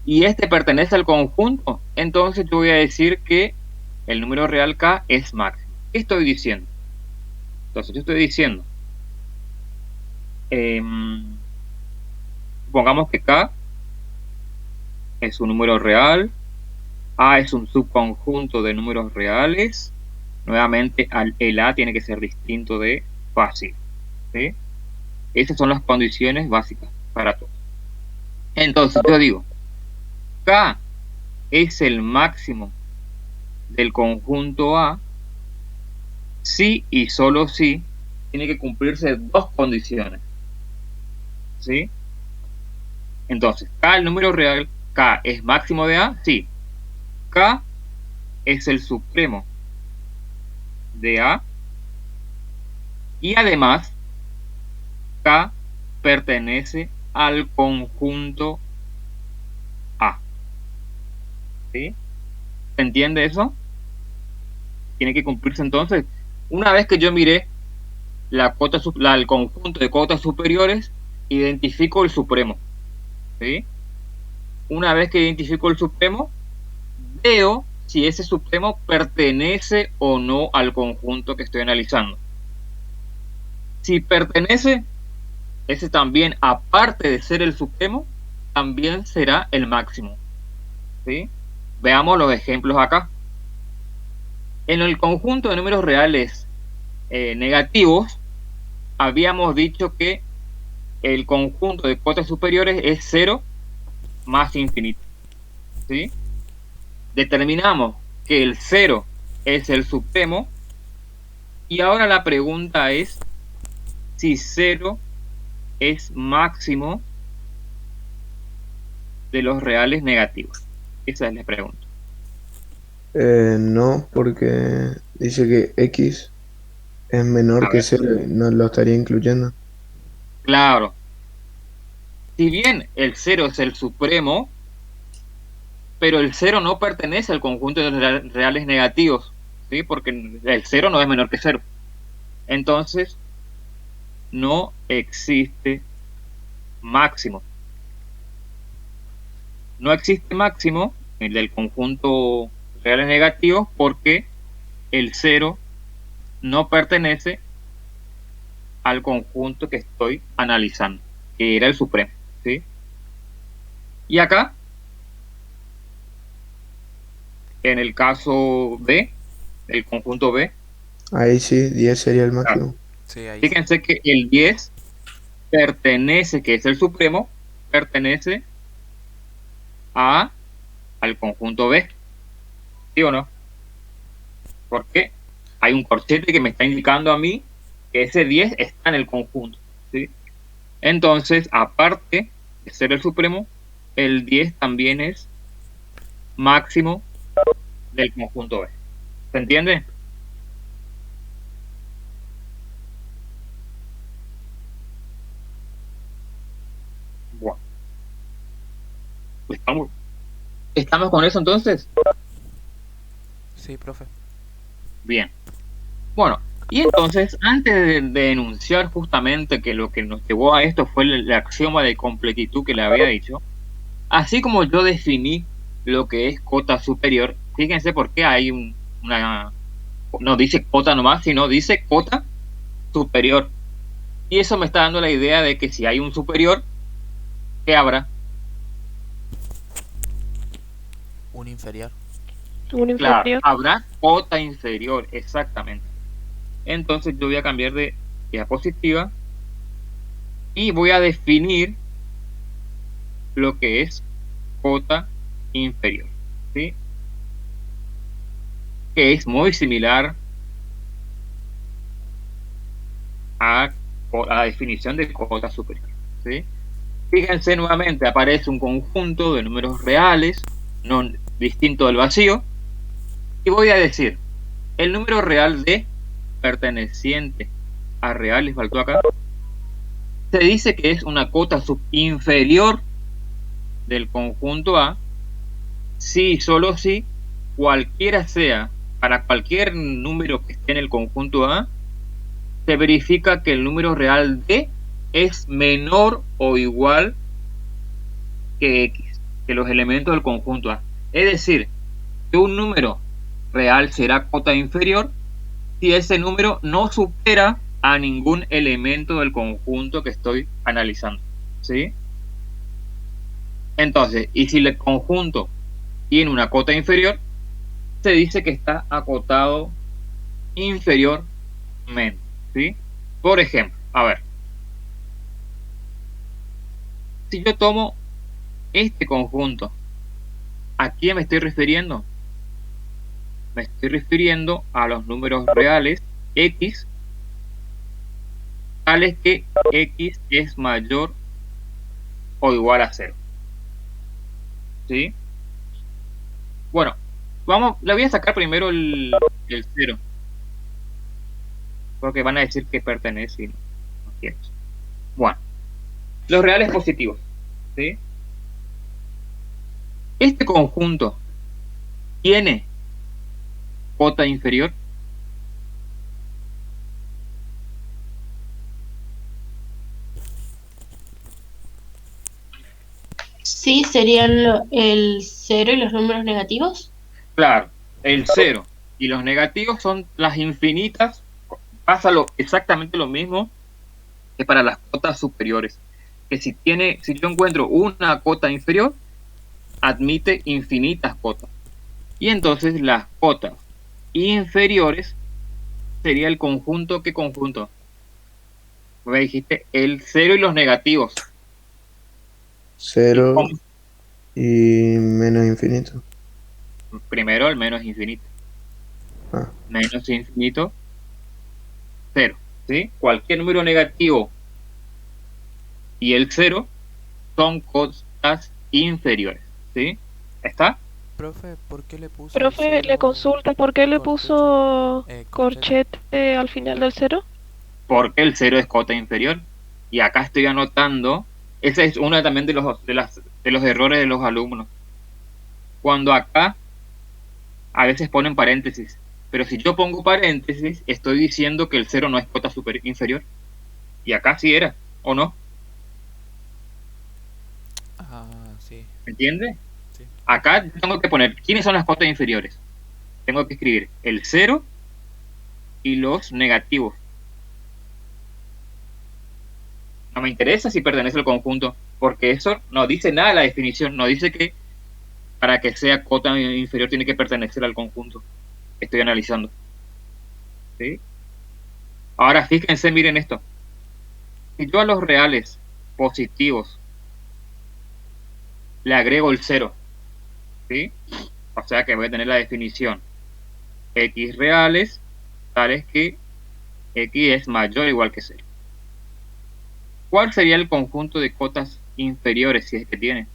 S1: y este pertenece al conjunto, entonces yo voy a decir que el número real K es máximo. ¿Qué estoy diciendo? Entonces yo estoy diciendo, supongamos que K es un número real, A es un subconjunto de números reales, nuevamente el A tiene que ser distinto de fácil, ¿sí? Esas son las condiciones básicas para todo. Entonces yo digo, K es el máximo del conjunto A si y solo si tiene que cumplirse dos condiciones, ¿sí? Entonces, K, el número real, K es máximo de A, sí. K es el supremo de A y además K pertenece al conjunto A, ¿sí? ¿Se entiende eso? Tiene que cumplirse entonces. Una vez que yo miré el conjunto de cotas superiores, identifico el supremo, ¿sí? Una vez que identifico el supremo, veo si ese supremo pertenece o no al conjunto que estoy analizando. Si pertenece, ese también, aparte de ser el supremo, también será el máximo, ¿sí? Veamos los ejemplos acá. En el conjunto de números reales negativos, habíamos dicho que el conjunto de cotas superiores es 0 más infinito, ¿sí? Determinamos que el 0 es el supremo y ahora la pregunta es si 0 es máximo de los reales negativos. Esa es la pregunta.
S5: No, porque dice que X es menor que 0, no lo estaría incluyendo.
S1: Claro. Si bien el 0 es el supremo, pero el 0 no pertenece al conjunto de los reales negativos, ¿sí? Porque el 0 no es menor que 0. Entonces, no existe máximo. No existe máximo el del conjunto reales negativos porque el 0 no pertenece al conjunto que estoy analizando, que era el supremo, ¿sí? Y acá, en el caso B, el conjunto B,
S5: Ahí sí, 10 sería el máximo.
S1: claro.
S4: Sí, ahí
S1: Fíjense que el 10 pertenece, que es el supremo, pertenece al conjunto B, ¿sí o no? Porque hay un corchete que me está indicando a mí que ese 10 está en el conjunto, ¿sí? Entonces, aparte de ser el supremo, el 10 también es máximo del conjunto B. ¿Se entiende? Bueno. ¿Estamos con eso entonces?
S4: sí, profe.
S1: Bien. Bueno, y entonces, antes de enunciar justamente que lo que nos llevó a esto fue el axioma de completitud que le había dicho, así como yo definí lo que es cota superior, fíjense por qué hay no dice cota nomás, sino dice cota superior. Y eso me está dando la idea de que si hay un superior, ¿qué habrá?
S4: Un inferior.
S7: Un
S1: Claro,
S7: inferior.
S1: habrá cota inferior, exactamente. Entonces yo voy a cambiar de diapositiva y voy a definir lo que es cota inferior, ¿sí? Que es muy similar a la definición de cota superior, ¿sí? Fíjense nuevamente, aparece un conjunto de números reales, no distinto del vacío, y voy a decir, el número real D perteneciente a real, les faltó acá, se dice que es una cota subinferior del conjunto A, si y solo si cualquiera sea, para cualquier número que esté en el conjunto A, se verifica que el número real D es menor o igual que X, que los elementos del conjunto A. Es decir, que un número real será cota inferior si ese número no supera a ningún elemento del conjunto que estoy analizando, ¿sí? Entonces, y si el conjunto tiene una cota inferior, se dice que está acotado inferiormente, ¿sí? Por ejemplo, a ver, si yo tomo este conjunto, ¿a quién me estoy refiriendo? Me estoy refiriendo a los números reales X, tales que X es mayor o igual a 0. ¿Sí? Bueno, le voy a sacar primero el 0. Porque van a decir que pertenece y no quiero. Bueno, los reales positivos, ¿sí? Este conjunto tiene cota inferior.
S3: Sí, serían el 0 y los números negativos.
S1: Claro, el 0 y los negativos son las infinitas. Pasa exactamente lo mismo que para las cotas superiores. Que si yo encuentro una cota inferior, admite infinitas cotas. Y entonces las cotas inferiores sería el conjunto. ¿Qué conjunto? Me dijiste el 0 y los negativos.
S5: 0 y menos infinito.
S1: Primero el menos infinito. Menos infinito, 0. ¿Sí? Cualquier número negativo y el 0 son cotas inferiores. ¿Sí? ¿Está?
S4: Profe, ¿por qué le puso?
S7: Profe, le consulta por qué le puso corchete al final del 0.
S1: Porque el 0 es cota inferior. Y acá estoy anotando. Esa es una también de los errores de los alumnos. Cuando acá a veces ponen paréntesis. Pero si yo pongo paréntesis, estoy diciendo que el 0 no es cota inferior. Y acá sí era, ¿o no?
S4: Ah, sí.
S1: ¿Entiendes?
S4: Sí.
S1: Acá tengo que poner quiénes son las cotas inferiores. Tengo que escribir el 0 y los negativos. No me interesa si pertenece al conjunto, porque eso no dice nada en la definición. No dice que para que sea cota inferior tiene que pertenecer al conjunto que estoy analizando. ¿Sí? Ahora fíjense, miren esto. Si yo a los reales positivos le agrego el 0, ¿sí? O sea que voy a tener la definición X reales tales que X es mayor o igual que 0. ¿Cuál sería el conjunto de cotas inferiores si es que tiene?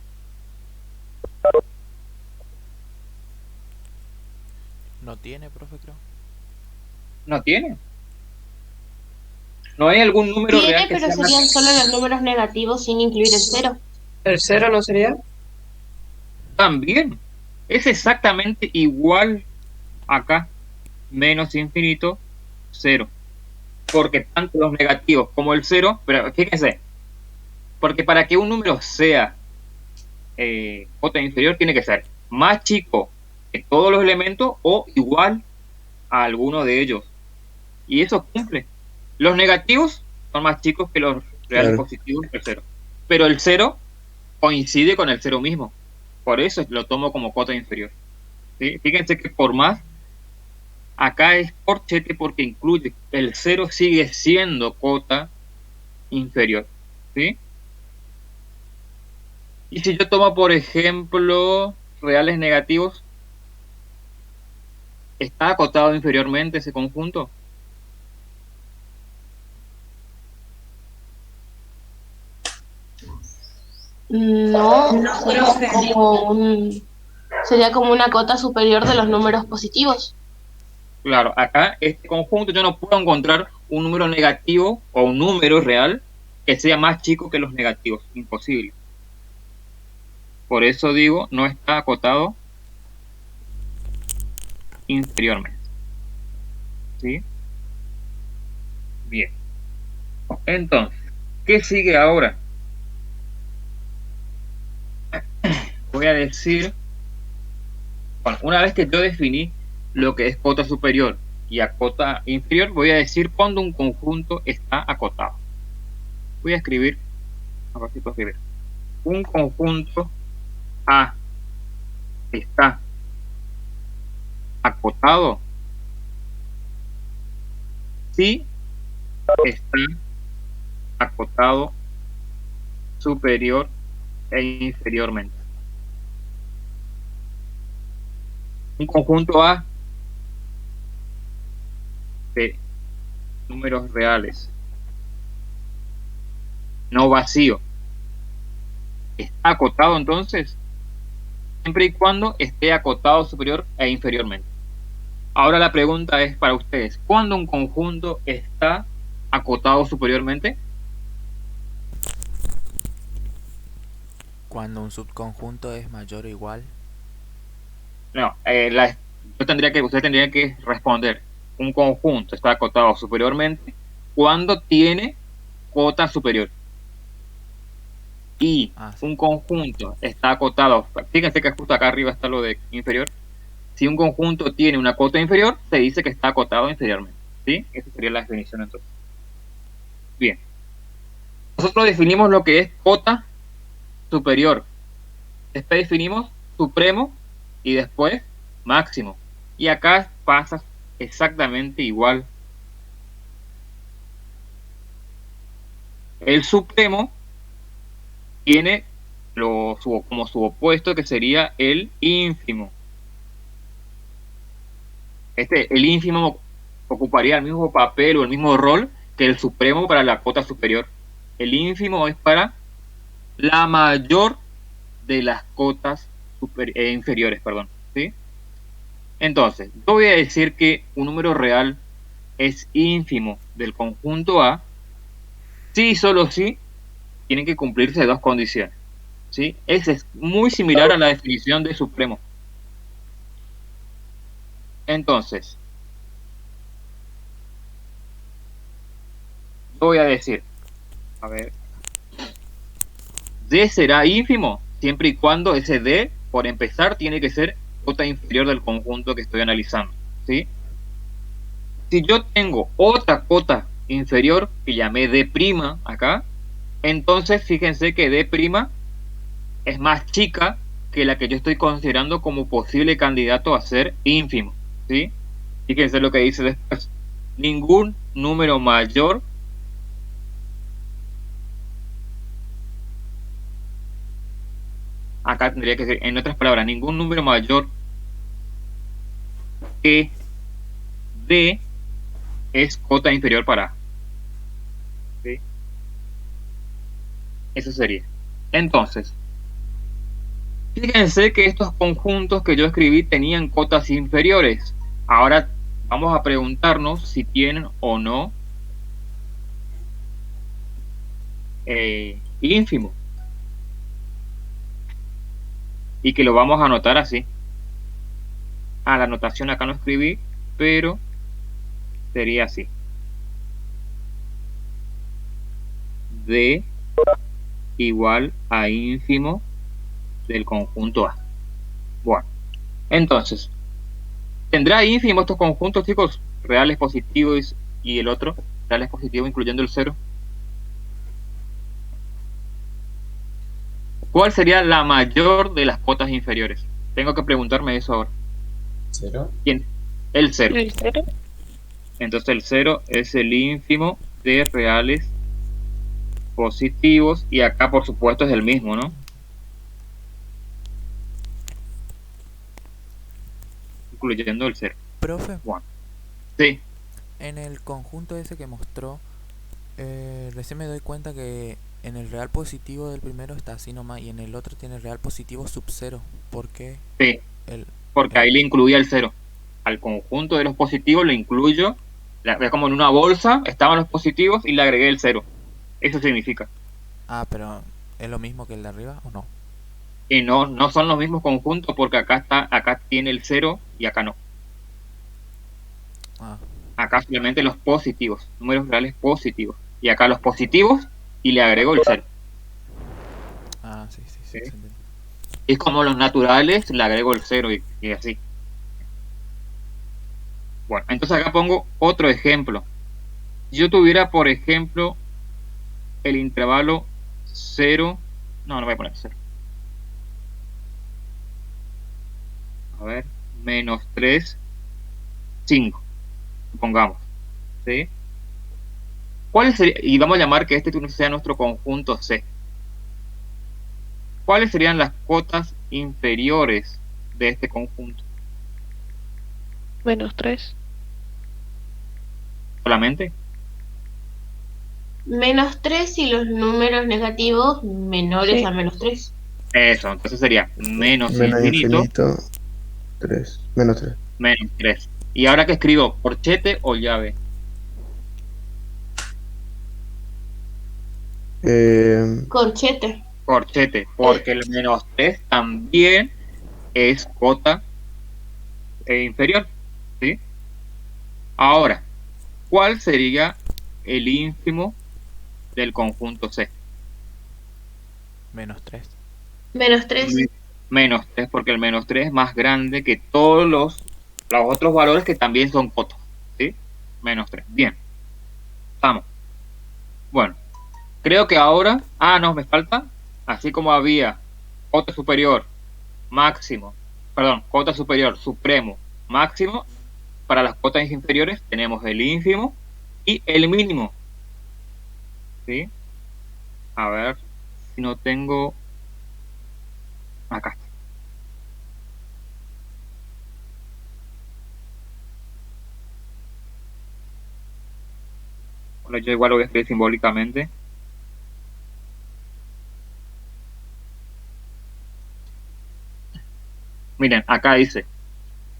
S4: No tiene, profe, creo.
S1: No tiene. No hay algún número
S3: Tiene,
S1: real que
S3: pero
S1: sea más...
S3: serían solo los números negativos sin incluir el 0.
S8: ¿El 0 no sería?
S1: También. Es exactamente igual acá. Menos infinito, 0. Porque tanto los negativos como el 0, pero fíjense, porque para que un número sea cota inferior tiene que ser más chico que todos los elementos o igual a alguno de ellos. Y eso cumple. Los negativos son más chicos que los reales positivos, el 0. Pero el 0 coincide con el 0 mismo. Por eso lo tomo como cota inferior. ¿Sí? Fíjense que por más, acá es corchete porque incluye, el 0 sigue siendo cota inferior. ¿Sí? Y si yo tomo, por ejemplo, reales negativos, ¿está acotado inferiormente ese conjunto?
S3: No, sería como una cota superior de los números positivos.
S1: Claro, acá este conjunto yo no puedo encontrar un número negativo o un número real que sea más chico que los negativos. Imposible. Por eso digo, no está acotado inferiormente. ¿Sí? Bien. Entonces, ¿qué sigue ahora? Voy a decir, bueno, una vez que yo definí lo que es cota superior y a cota inferior, voy a decir cuando un conjunto está acotado. Voy a escribir, a ver si puedo escribir. Un conjunto A está acotado si está acotado superior e inferiormente. Un conjunto A de números reales no vacío está acotado entonces siempre y cuando esté acotado superior e inferiormente. Ahora la pregunta es para ustedes, ¿cuándo un conjunto está acotado superiormente?
S4: Cuando un subconjunto es mayor o igual.
S1: No, ustedes tendrían que responder, un conjunto está acotado superiormente cuando tiene cota superior. Y un conjunto está acotado, fíjense que justo acá arriba está lo de inferior. Si un conjunto tiene una cota inferior, se dice que está acotado inferiormente. ¿Sí? Esa sería la definición entonces. Bien. Nosotros definimos lo que es cota superior. Después definimos supremo y después máximo. Y acá pasa exactamente igual. El supremo tiene como su opuesto, que sería el ínfimo. El ínfimo ocuparía el mismo papel o el mismo rol que el supremo para la cota superior. El ínfimo es para la mayor de las cotas inferiores, perdón. ¿Sí? Entonces, yo voy a decir que un número real es ínfimo del conjunto A si y solo si tienen que cumplirse dos condiciones. ¿Sí? Ese es muy similar a la definición de supremo. Entonces, yo voy a decir, a ver, D será ínfimo siempre y cuando ese D, por empezar, tiene que ser cota inferior del conjunto que estoy analizando. ¿Sí? Si yo tengo otra cota inferior que llamé D' acá, entonces fíjense que D' es más chica que la que yo estoy considerando como posible candidato a ser ínfimo. ¿Sí? Fíjense lo que dice después. Ningún número mayor acá tendría que ser, en otras palabras, ningún número mayor que D es cota inferior para A. ¿Sí? Eso sería. Entonces, fíjense que estos conjuntos que yo escribí tenían cotas inferiores. Ahora vamos a preguntarnos si tienen o no ínfimo. Y que lo vamos a anotar así. La anotación acá no escribí, pero sería así. D igual a ínfimo del conjunto A. Bueno, entonces, ¿tendrá ínfimo estos conjuntos, chicos? Reales positivos y el otro, reales positivos incluyendo el 0. ¿Cuál sería la mayor de las cotas inferiores? Tengo que preguntarme eso ahora.
S8: ¿Cero?
S1: ¿Quién? El 0.
S7: ¿El cero?
S1: Entonces el 0 es el ínfimo de reales positivos y acá por supuesto es el mismo, ¿no? Incluyendo el 0.
S4: Profe,
S1: Bueno, sí,
S4: en el conjunto ese que mostró, recién me doy cuenta que en el real positivo del primero está así nomás y en el otro tiene real positivo sub 0. ¿Por qué?
S1: sí,
S4: El,
S1: porque ahí le incluía el 0. Al conjunto de los positivos le incluyo, es como en una bolsa, estaban los positivos y le agregué el 0. Eso significa.
S4: pero ¿es lo mismo que el de arriba o no?
S1: Y no son los mismos conjuntos porque acá tiene el 0 y acá no.
S4: Ah,
S1: Acá simplemente los positivos, números reales positivos. Y acá los positivos y le agrego el 0.
S4: sí,
S1: Sí.
S4: se entiende.
S1: Es como los naturales, le agrego el 0 y así. Bueno, entonces acá pongo otro ejemplo. Si yo tuviera, por ejemplo, el intervalo 0, no voy a poner 0. A ver, menos 3, 5, supongamos. ¿Sí? ¿Cuál sería? Y vamos a llamar que este sea nuestro conjunto C. ¿Cuáles serían las cotas inferiores de este conjunto?
S7: -3.
S1: ¿Solamente?
S3: -3 y los números negativos menores
S7: Sí.
S3: a -3.
S1: Eso, entonces sería menos
S5: Menos
S1: infinito,
S5: infinito, 3. Menos 3.
S1: menos 3. ¿Y ahora qué escribo? ¿Corchete o llave?
S3: Corchete.
S1: Corchete, porque el menos 3 también es cota inferior. ¿Sí? Ahora, ¿cuál sería el ínfimo del conjunto C?
S4: -3.
S3: -3.
S1: Menos 3, porque el menos 3 es más grande que todos los otros valores que también son cotas. ¿Sí? Menos 3. Bien. Vamos. Bueno. Creo que ahora... no, me falta. Así como había cota superior, máximo. Perdón, cota superior, supremo, máximo. Para las cotas inferiores tenemos el ínfimo y el mínimo. ¿Sí? A ver si no tengo... Acá está. Bueno, yo igual lo voy a escribir simbólicamente. Miren, acá dice,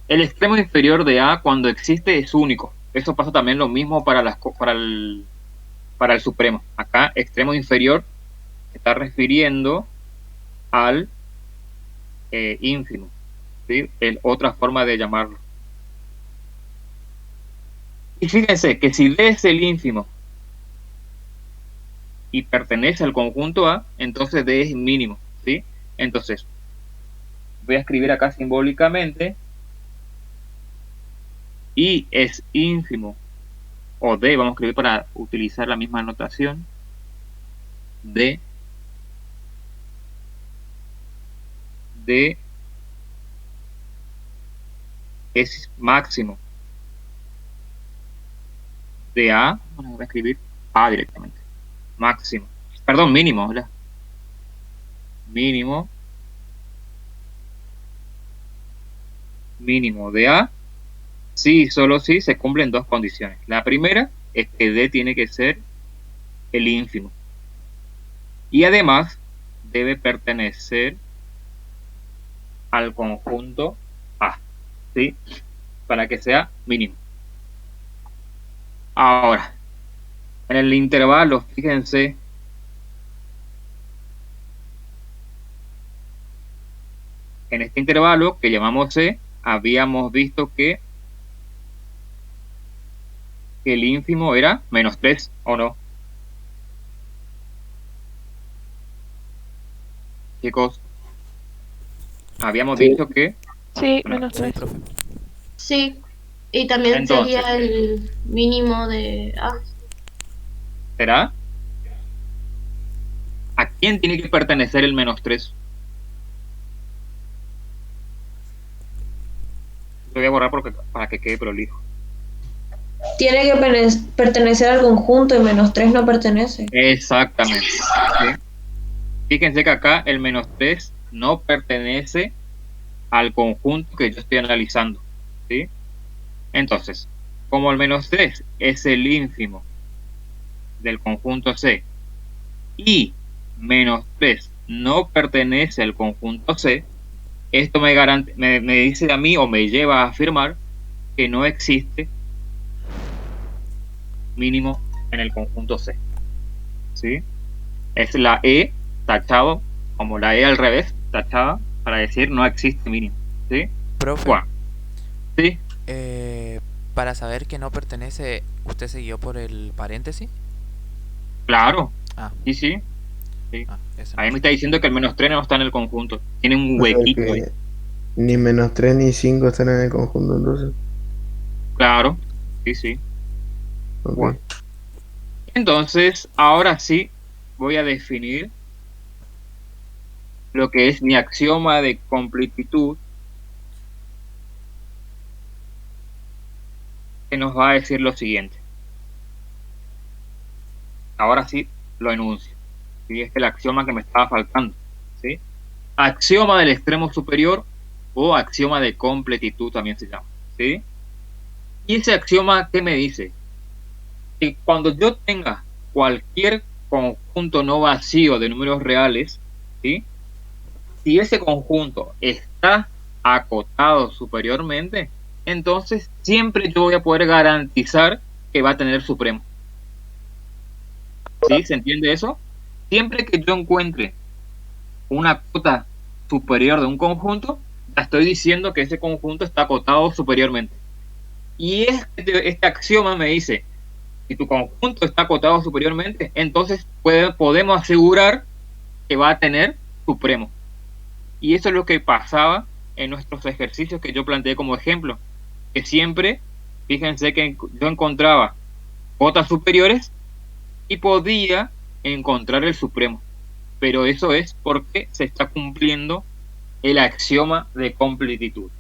S1: el extremo inferior de A cuando existe es único. Eso pasa también lo mismo para el supremo. Acá, extremo inferior se está refiriendo al ínfimo. ¿Sí? Es otra forma de llamarlo. Y fíjense que si D es el ínfimo y pertenece al conjunto A, entonces D es mínimo. ¿Sí? Entonces, voy a escribir acá simbólicamente I es ínfimo, o D, vamos a escribir para utilizar la misma notación, D es máximo de A, bueno, voy a escribir A directamente, máximo, perdón, mínimo, ¿verdad? Mínimo de A, sí, solo si se cumplen dos condiciones. La primera es que D tiene que ser el ínfimo. Y además debe pertenecer al conjunto A, ¿sí? Para que sea mínimo. Ahora, en el intervalo, fíjense, en este intervalo que llamamos C, habíamos visto que el ínfimo era -3, ¿o no? Chicos, habíamos dicho que...
S7: Sí,
S1: Bueno,
S4: Sí,
S7: -3.
S4: profe.
S3: Sí. Y también
S1: Entonces,
S3: sería el mínimo de A.
S1: ¿será? quién tiene que pertenecer el menos 3? Lo voy a borrar para que quede prolijo.
S8: Tiene que pertenecer al conjunto y menos 3 no pertenece.
S1: Exactamente. ¿Sí? Fíjense que acá el menos 3 no pertenece al conjunto que yo estoy analizando. ¿Sí? Entonces, como el menos 3 es el ínfimo del conjunto C y menos 3 no pertenece al conjunto C, esto me dice a mí o me lleva a afirmar que no existe mínimo en el conjunto C. ¿Sí? Es la E tachado, como la E al revés, tachada, para decir no existe mínimo. ¿Sí?
S4: Profe,
S1: Bueno, ¿sí?
S4: Para saber que no pertenece, ¿usted se guió por el paréntesis?
S1: Claro.
S4: Ah,
S1: Sí, sí.
S4: eso
S1: Ahí
S4: no.
S1: me está diciendo que el menos 3 no está en el conjunto. Tiene un
S5: O sea
S1: huequito ahí.
S5: que ni menos 3 ni 5 están en el conjunto, entonces.
S1: Claro. Sí, sí.
S5: Ok.
S1: Bueno. Entonces, ahora sí voy a definir lo que es mi axioma de completitud, que nos va a decir lo siguiente. Ahora sí lo enuncio. ¿Sí? Este es el axioma que me estaba faltando. ¿Sí? Axioma del extremo superior o axioma de completitud también se llama. ¿Sí? Y ese axioma, ¿qué me dice? Que cuando yo tenga cualquier conjunto no vacío de números reales, ¿sí? Si ese conjunto está acotado superiormente, entonces siempre yo voy a poder garantizar que va a tener supremo. ¿Sí? ¿Se entiende eso? Siempre que yo encuentre una cota superior de un conjunto, ya estoy diciendo que ese conjunto está acotado superiormente. Y este axioma me dice, si tu conjunto está acotado superiormente, entonces podemos asegurar que va a tener supremo. Y eso es lo que pasaba en nuestros ejercicios que yo planteé como ejemplo, que siempre, fíjense que yo encontraba cotas superiores y podía encontrar el supremo, pero eso es porque se está cumpliendo el axioma de completitud.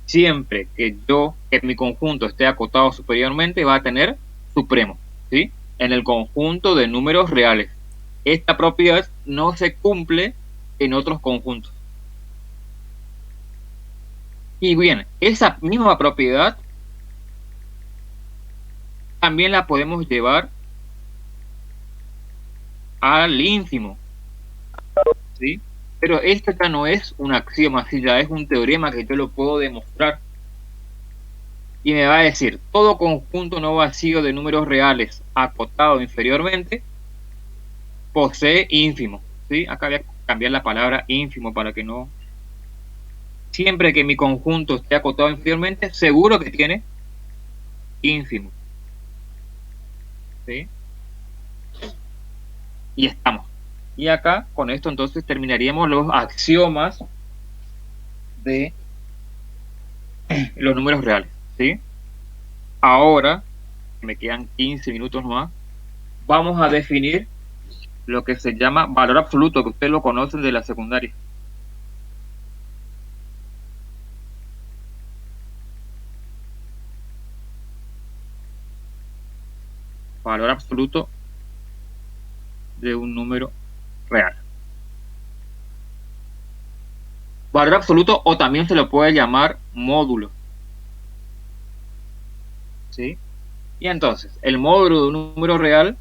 S1: Siempre que mi conjunto esté acotado superiormente, va a tener supremo, ¿sí? En el conjunto de números reales. Esta propiedad no se cumple en otros conjuntos. Y bien, esa misma propiedad también la podemos llevar al ínfimo, ¿sí? Pero esto ya no es un axioma, sí, ya es un teorema que yo lo puedo demostrar. Y me va a decir, todo conjunto no vacío de números reales acotado inferiormente posee ínfimo, ¿sí? Acá voy a cambiar la palabra ínfimo para que no... Siempre que mi conjunto esté acotado inferiormente, seguro que tiene ínfimo, ¿sí? Y estamos. Y acá, con esto entonces terminaríamos los axiomas de los números reales, ¿sí? Ahora, me quedan 15 minutos más, vamos a definir lo que se llama valor absoluto, que ustedes lo conocen de la secundaria. Valor absoluto de un número real. Valor absoluto, o también se lo puede llamar módulo, ¿sí? Y entonces, el módulo de un número real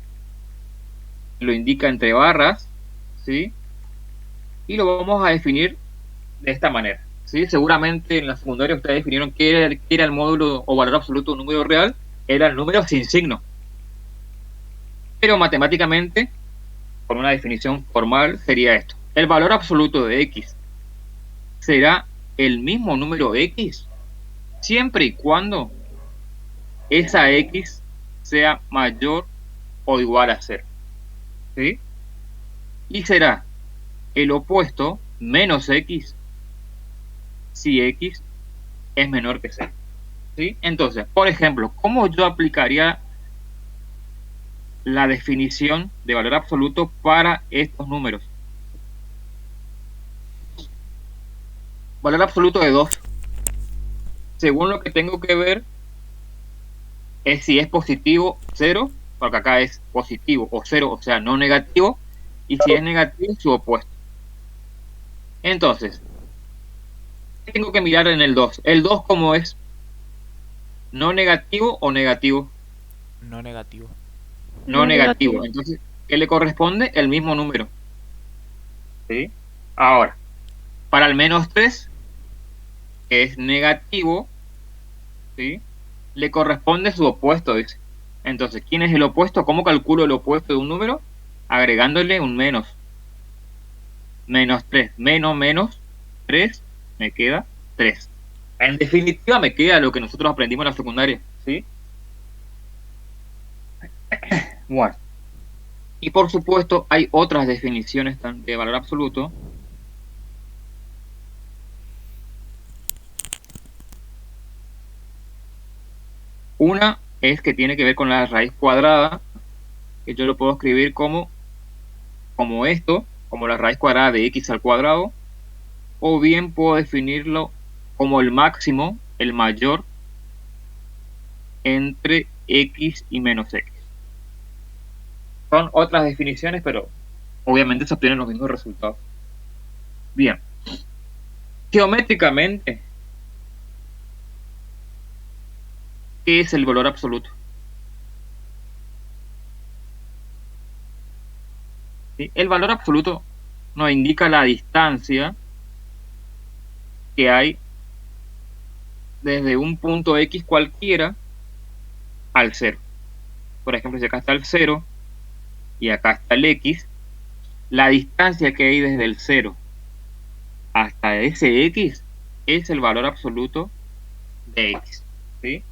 S1: lo indica entre barras, ¿sí? Y lo vamos a definir de esta manera, ¿sí? Seguramente en la secundaria ustedes definieron qué era el módulo o valor absoluto de un número real. Era el número sin signo. Pero matemáticamente, con una definición formal, sería esto. El valor absoluto de x será el mismo número x siempre y cuando esa x sea mayor o igual a 0, ¿sí? Y será el opuesto menos x si x es menor que 0, ¿sí? Entonces, por ejemplo, ¿cómo yo aplicaría la definición de valor absoluto para estos números? valor absoluto de 2. Según lo que tengo que ver es si es positivo 0, porque acá es positivo o 0, o sea, no negativo, y si es negativo, su opuesto. Entonces, ¿qué tengo que mirar en el 2? ¿El 2 cómo es? ¿No negativo o negativo?
S4: No negativo.
S1: No negativo. Entonces, ¿qué le corresponde? El mismo número. ¿Sí? Ahora, para el menos 3, que es negativo, ¿sí?, le corresponde su opuesto, dice. Entonces, ¿quién es el opuesto? ¿Cómo calculo el opuesto de un número? Agregándole un menos. Menos 3. Menos 3, me queda 3. En definitiva, me queda lo que nosotros aprendimos en la secundaria, ¿sí? Bueno. Y por supuesto, hay otras definiciones de valor absoluto. Una es que tiene que ver con la raíz cuadrada, que yo lo puedo escribir como esto, como la raíz cuadrada de x al cuadrado, o bien puedo definirlo como el máximo, el mayor, entre x y menos x. Son otras definiciones, pero obviamente se obtienen los mismos resultados. Bien. Geométricamente, ¿qué es el valor absoluto? ¿Sí? El valor absoluto nos indica la distancia que hay desde un punto X cualquiera al 0. Por ejemplo, si acá está el 0 y acá está el X, la distancia que hay desde el 0 hasta ese X es el valor absoluto de X, ¿sí?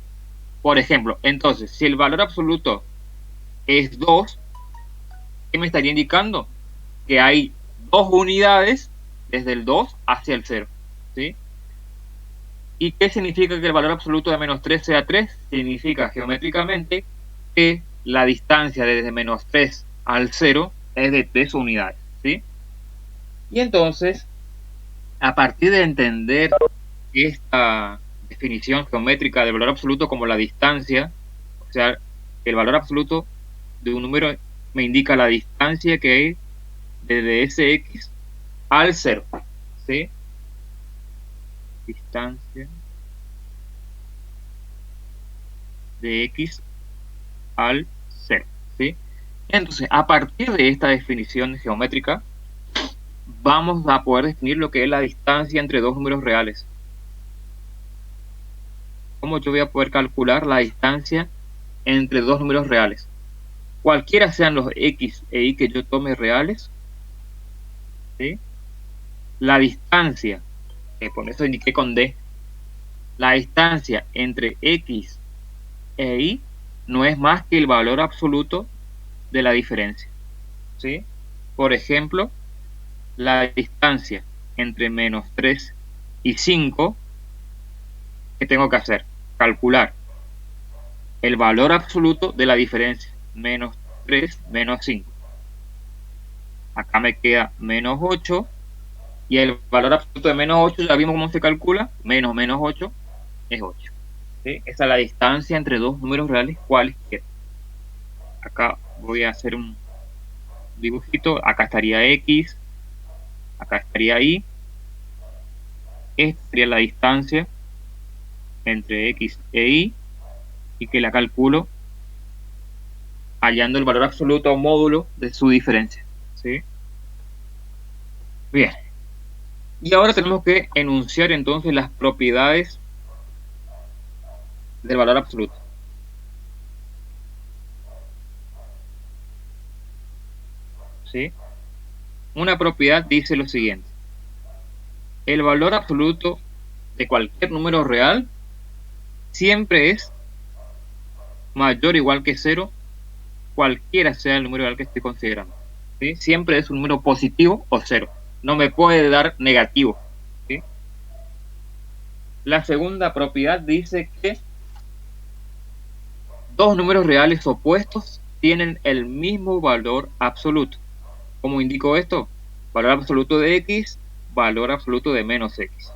S1: Por ejemplo, entonces, si el valor absoluto es 2, ¿qué me estaría indicando? Que hay 2 unidades desde el 2 hacia el 0, ¿sí? ¿Y qué significa que el valor absoluto de menos 3 sea 3? Significa geométricamente que la distancia desde menos 3 al 0 es de 3 unidades, ¿sí? Y entonces, a partir de entender esta definición geométrica del valor absoluto como la distancia, o sea, el valor absoluto de un número me indica la distancia que hay desde ese X al 0, ¿sí? Distancia de X al 0, ¿sí? Entonces, a partir de esta definición geométrica, vamos a poder definir lo que es la distancia entre dos números reales. ¿Cómo yo voy a poder calcular la distancia entre dos números reales? Cualquiera sean los X e Y que yo tome reales, ¿sí? La distancia, por eso indiqué con D, la distancia entre X e Y no es más que el valor absoluto de la diferencia, ¿sí? Por ejemplo, la distancia entre menos 3 y 5, ¿qué tengo que hacer? Calcular el valor absoluto de la diferencia, menos 3 menos 5. Acá me queda menos 8, y el valor absoluto de menos 8, ya vimos cómo se calcula, menos 8 es 8. ¿Sí? Esa es la distancia entre dos números reales cualquiera. Acá voy a hacer un dibujito, acá estaría X, acá estaría Y. Esta sería la distancia entre X e Y que la calculo hallando el valor absoluto o módulo de su diferencia, ¿sí? Bien. Y ahora tenemos que enunciar entonces las propiedades del valor absoluto. ¿Sí? Una propiedad dice lo siguiente: el valor absoluto de cualquier número real siempre es mayor o igual que 0, cualquiera sea el número real que estoy considerando, ¿sí? Siempre es un número positivo o 0. No me puede dar negativo, ¿sí? La segunda propiedad dice que dos números reales opuestos tienen el mismo valor absoluto. ¿Cómo indico esto? Valor absoluto de X, valor absoluto de menos X.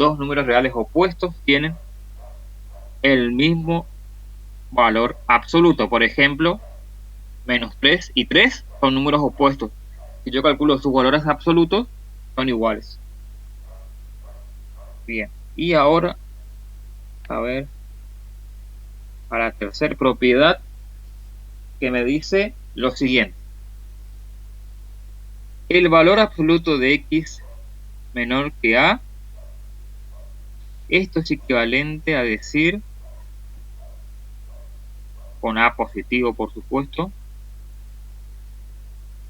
S1: dos números reales opuestos tienen el mismo valor absoluto. Por ejemplo, menos 3 y 3 son números opuestos. Si yo calculo sus valores absolutos, son iguales. Bien, y ahora, a ver, a la tercera propiedad, que me dice lo siguiente. El valor absoluto de x menor que a, esto es equivalente a decir, con a positivo por supuesto,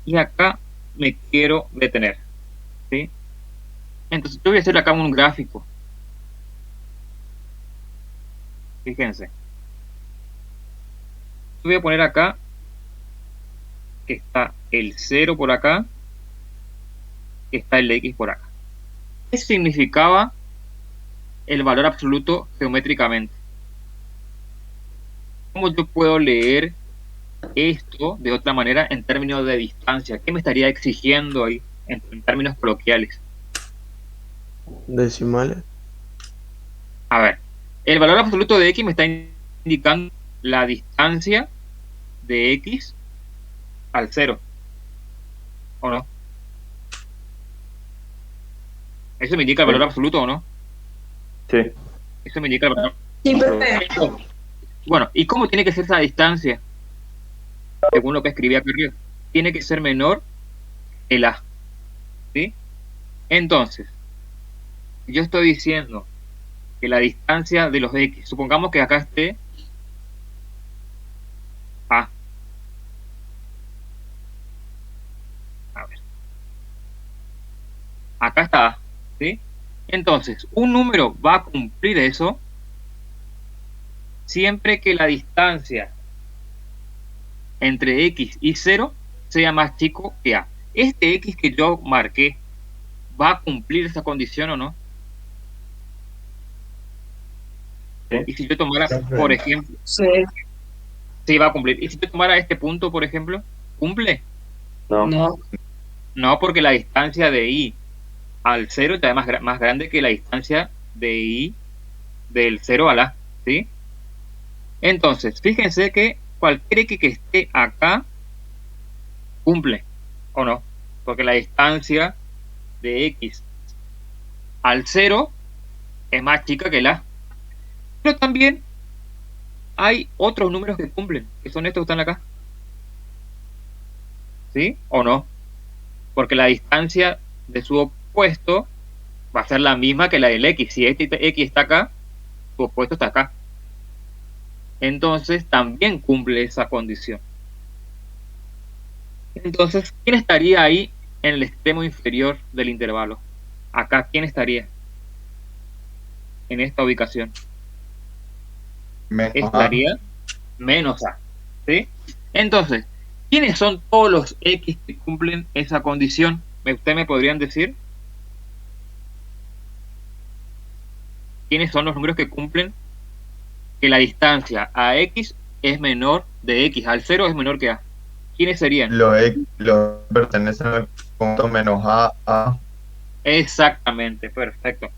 S1: y acá me quiero detener, ¿sí? Entonces yo voy a hacer acá un gráfico. Fíjense. Voy a poner acá que está el 0 por acá, que está el x por acá. ¿Qué significaba el valor absoluto geométricamente? ¿Cómo yo puedo leer esto de otra manera en términos de distancia? ¿Qué me estaría exigiendo ahí en términos coloquiales?
S5: Decimales.
S1: A ver, el valor absoluto de x me está indicando la distancia de x al 0, ¿o no? ¿Eso me indica el valor absoluto o no?
S9: Sí.
S1: Eso me indica el valor
S8: Sí,
S1: absoluto.
S8: perfecto.
S1: Bueno, ¿y cómo tiene que ser esa distancia? Según lo que escribí acá arriba, tiene que ser menor el a, ¿sí? Entonces, yo estoy diciendo que la distancia de los x, supongamos que acá esté a. A ver. Acá está a, ¿sí? Entonces, un número va a cumplir eso siempre que la distancia entre x y 0 sea más chico que a. Este x que yo marqué, ¿va a cumplir esa condición o no?
S9: Sí.
S1: Y si yo tomara, por ejemplo,
S8: Sí.
S1: sí va a cumplir. Y si yo tomara este punto, por ejemplo, ¿cumple?
S9: No.
S8: No.
S1: No, porque la distancia de i al 0 ya es más grande que la distancia de i del 0 al a, ¿sí? Entonces, fíjense que cualquier x que esté acá cumple, ¿o no? Porque la distancia de x al 0 es más chica que el a. Pero también hay otros números que cumplen, que son estos que están acá. ¿Sí? ¿O no? Porque la distancia de su opuesto va a ser la misma que la del x. Si este x está acá, su opuesto está acá. Entonces también cumple esa condición. Entonces, ¿quién estaría ahí en el extremo inferior del intervalo? Acá, ¿quién estaría en esta ubicación?
S2: Menos
S1: Estaría menos a, ¿sí? Entonces, ¿quiénes son todos los x que cumplen esa condición? ¿Ustedes me podrían decir? ¿Quiénes son los números que cumplen que la distancia a x es menor de x al 0 es menor que a? ¿Quiénes serían?
S2: Los pertenecen al punto menos a.
S1: Exactamente, perfecto.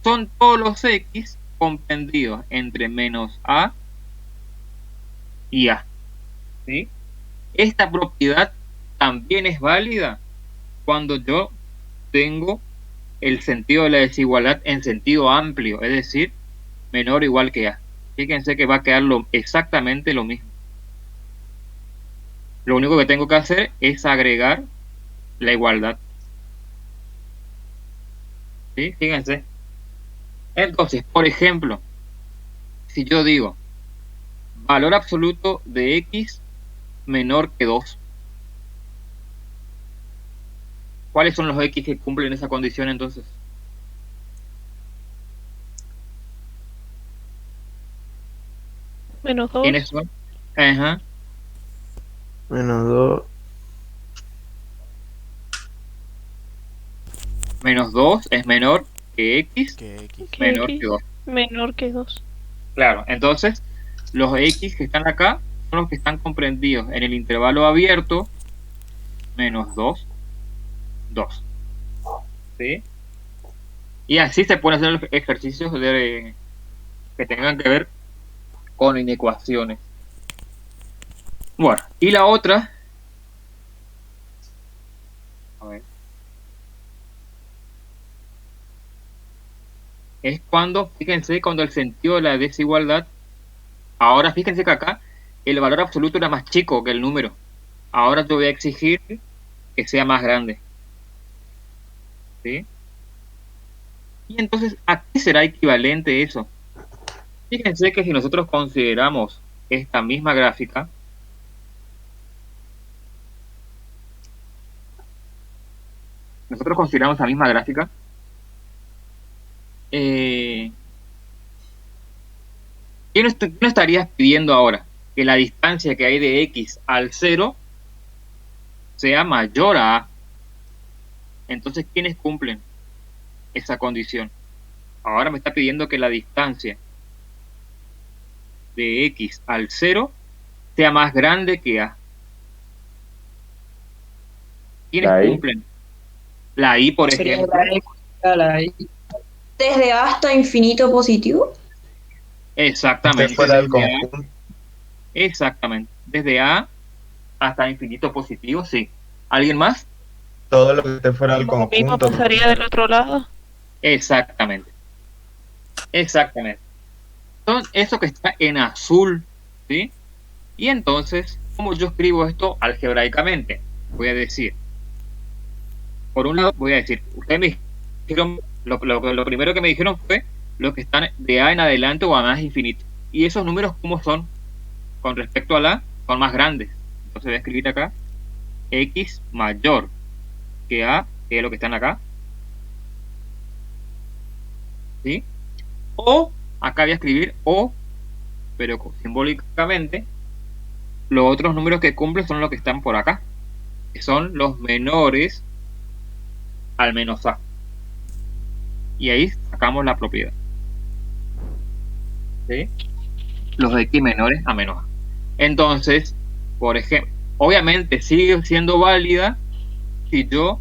S1: Son todos los x comprendidos entre menos a y a, ¿sí? Esta propiedad también es válida cuando yo tengo el sentido de la desigualdad en sentido amplio, es decir, menor o igual que a. Fíjense que va a quedar exactamente lo mismo. Lo único que tengo que hacer es agregar la igualdad. ¿Sí? Fíjense. Entonces, por ejemplo, si yo digo valor absoluto de x menor que 2, ¿cuáles son los x que cumplen esa condición entonces?
S7: Menos 2.
S1: ¿Quiénes son? Ajá.
S5: Menos 2.
S1: Menos 2 es menor que x, menor que 2.
S7: Menor que 2.
S1: Claro, entonces los x que están acá son los que están comprendidos en el intervalo abierto menos 2, 2. ¿Sí? Y así se pueden hacer los ejercicios que tengan que ver con inecuaciones. Bueno, y la otra, a ver, es cuando, fíjense, cuando el sentido de la desigualdad, ahora fíjense que acá el valor absoluto era más chico que el número. Ahora te voy a exigir que sea más grande. ¿Sí? Y entonces, ¿a qué será equivalente eso? Fíjense que si nosotros consideramos esta misma gráfica, ¿qué no estarías pidiendo ahora? Que la distancia que hay de x al 0 sea mayor a a. Entonces, ¿quiénes cumplen esa condición? Ahora me está pidiendo que la distancia de x al 0 sea más grande que a. ¿Quiénes
S9: La I.
S1: cumplen? La i, por
S8: Sería
S1: ejemplo.
S8: la I. Desde A hasta infinito positivo.
S1: Exactamente.
S2: fuera del
S1: Desde A,
S2: conjunto.
S1: exactamente. Desde A hasta infinito positivo, sí. ¿Alguien más?
S2: Todo lo que esté fuera del
S7: Lo mismo
S2: conjunto.
S7: pasaría del otro lado.
S1: Exactamente. Exactamente. Son eso que está en azul, ¿sí? Y entonces, ¿cómo yo escribo esto algebraicamente? Voy a decir, por un lado, voy a decir, ustedes me dijeron, lo primero que me dijeron fue los que están de A en adelante o a más infinito. Y esos números, ¿cómo son? Con respecto a la, son más grandes. Entonces voy a escribir acá, x mayor que a, que es lo que están acá. ¿Sí? O, acá voy a escribir o, pero simbólicamente, los otros números que cumplen son los que están por acá, que son los menores al menos a. Y ahí sacamos la propiedad. ¿Sí? Los de x menores a menos a. Entonces, por ejemplo, obviamente sigue siendo válida si yo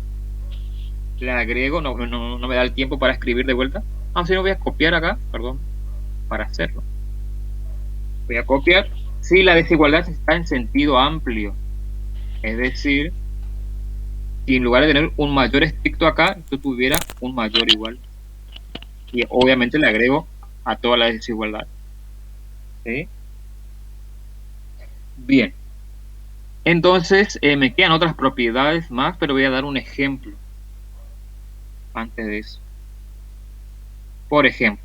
S1: le agrego, no me da el tiempo para escribir de vuelta. Si no, voy a copiar acá, perdón, para hacerlo. Voy a copiar si la desigualdad está en sentido amplio. Es decir, si en lugar de tener un mayor estricto acá, yo tuviera un mayor igual. Y obviamente le agrego a toda la desigualdad. ¿Sí? Bien. Entonces, me quedan otras propiedades más, pero voy a dar un ejemplo antes de eso. Por ejemplo,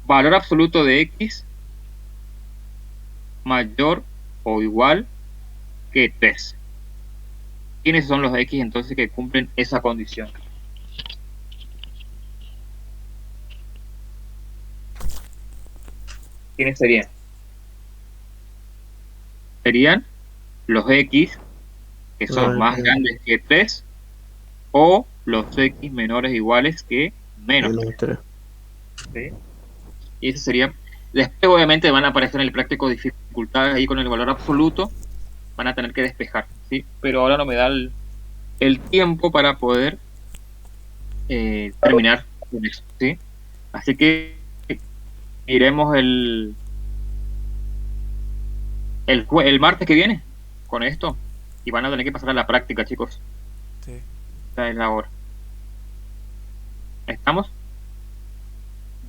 S1: valor absoluto de x mayor o igual que 3. ¿Quiénes son los x entonces que cumplen esa condición? ¿Quiénes serían? Serían los x que son más grandes que 3 o los x menores o iguales que menos 3. ¿Sí? Y eso sería. Después obviamente van a aparecer en el práctico dificultades ahí con el valor absoluto, van a tener que despejar, ¿sí? Pero ahora no me da el tiempo para poder terminar con eso, ¿sí? Así que iremos el martes que viene con esto y van a tener que pasar a la práctica, chicos.
S4: Sí.
S1: Esta es la hora. ¿Estamos?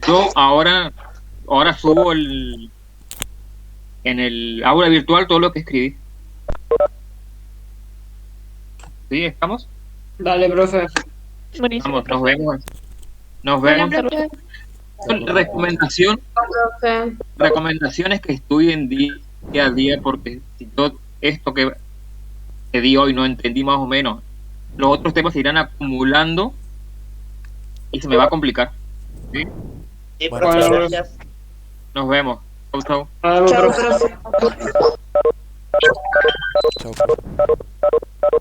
S1: Yo ahora subo en el aula virtual todo lo que escribí. ¿Sí? ¿Estamos?
S8: Dale, profe.
S7: Buenísimo.
S1: Vamos, nos vemos. Recomendaciones que estudien día a día, porque si todo esto que di hoy no entendí más o menos, los otros temas se irán acumulando y se me va a complicar. ¿Sí?
S4: Bueno,
S1: Nos vemos. Chau, chau.
S8: Chao, profe.
S4: chao.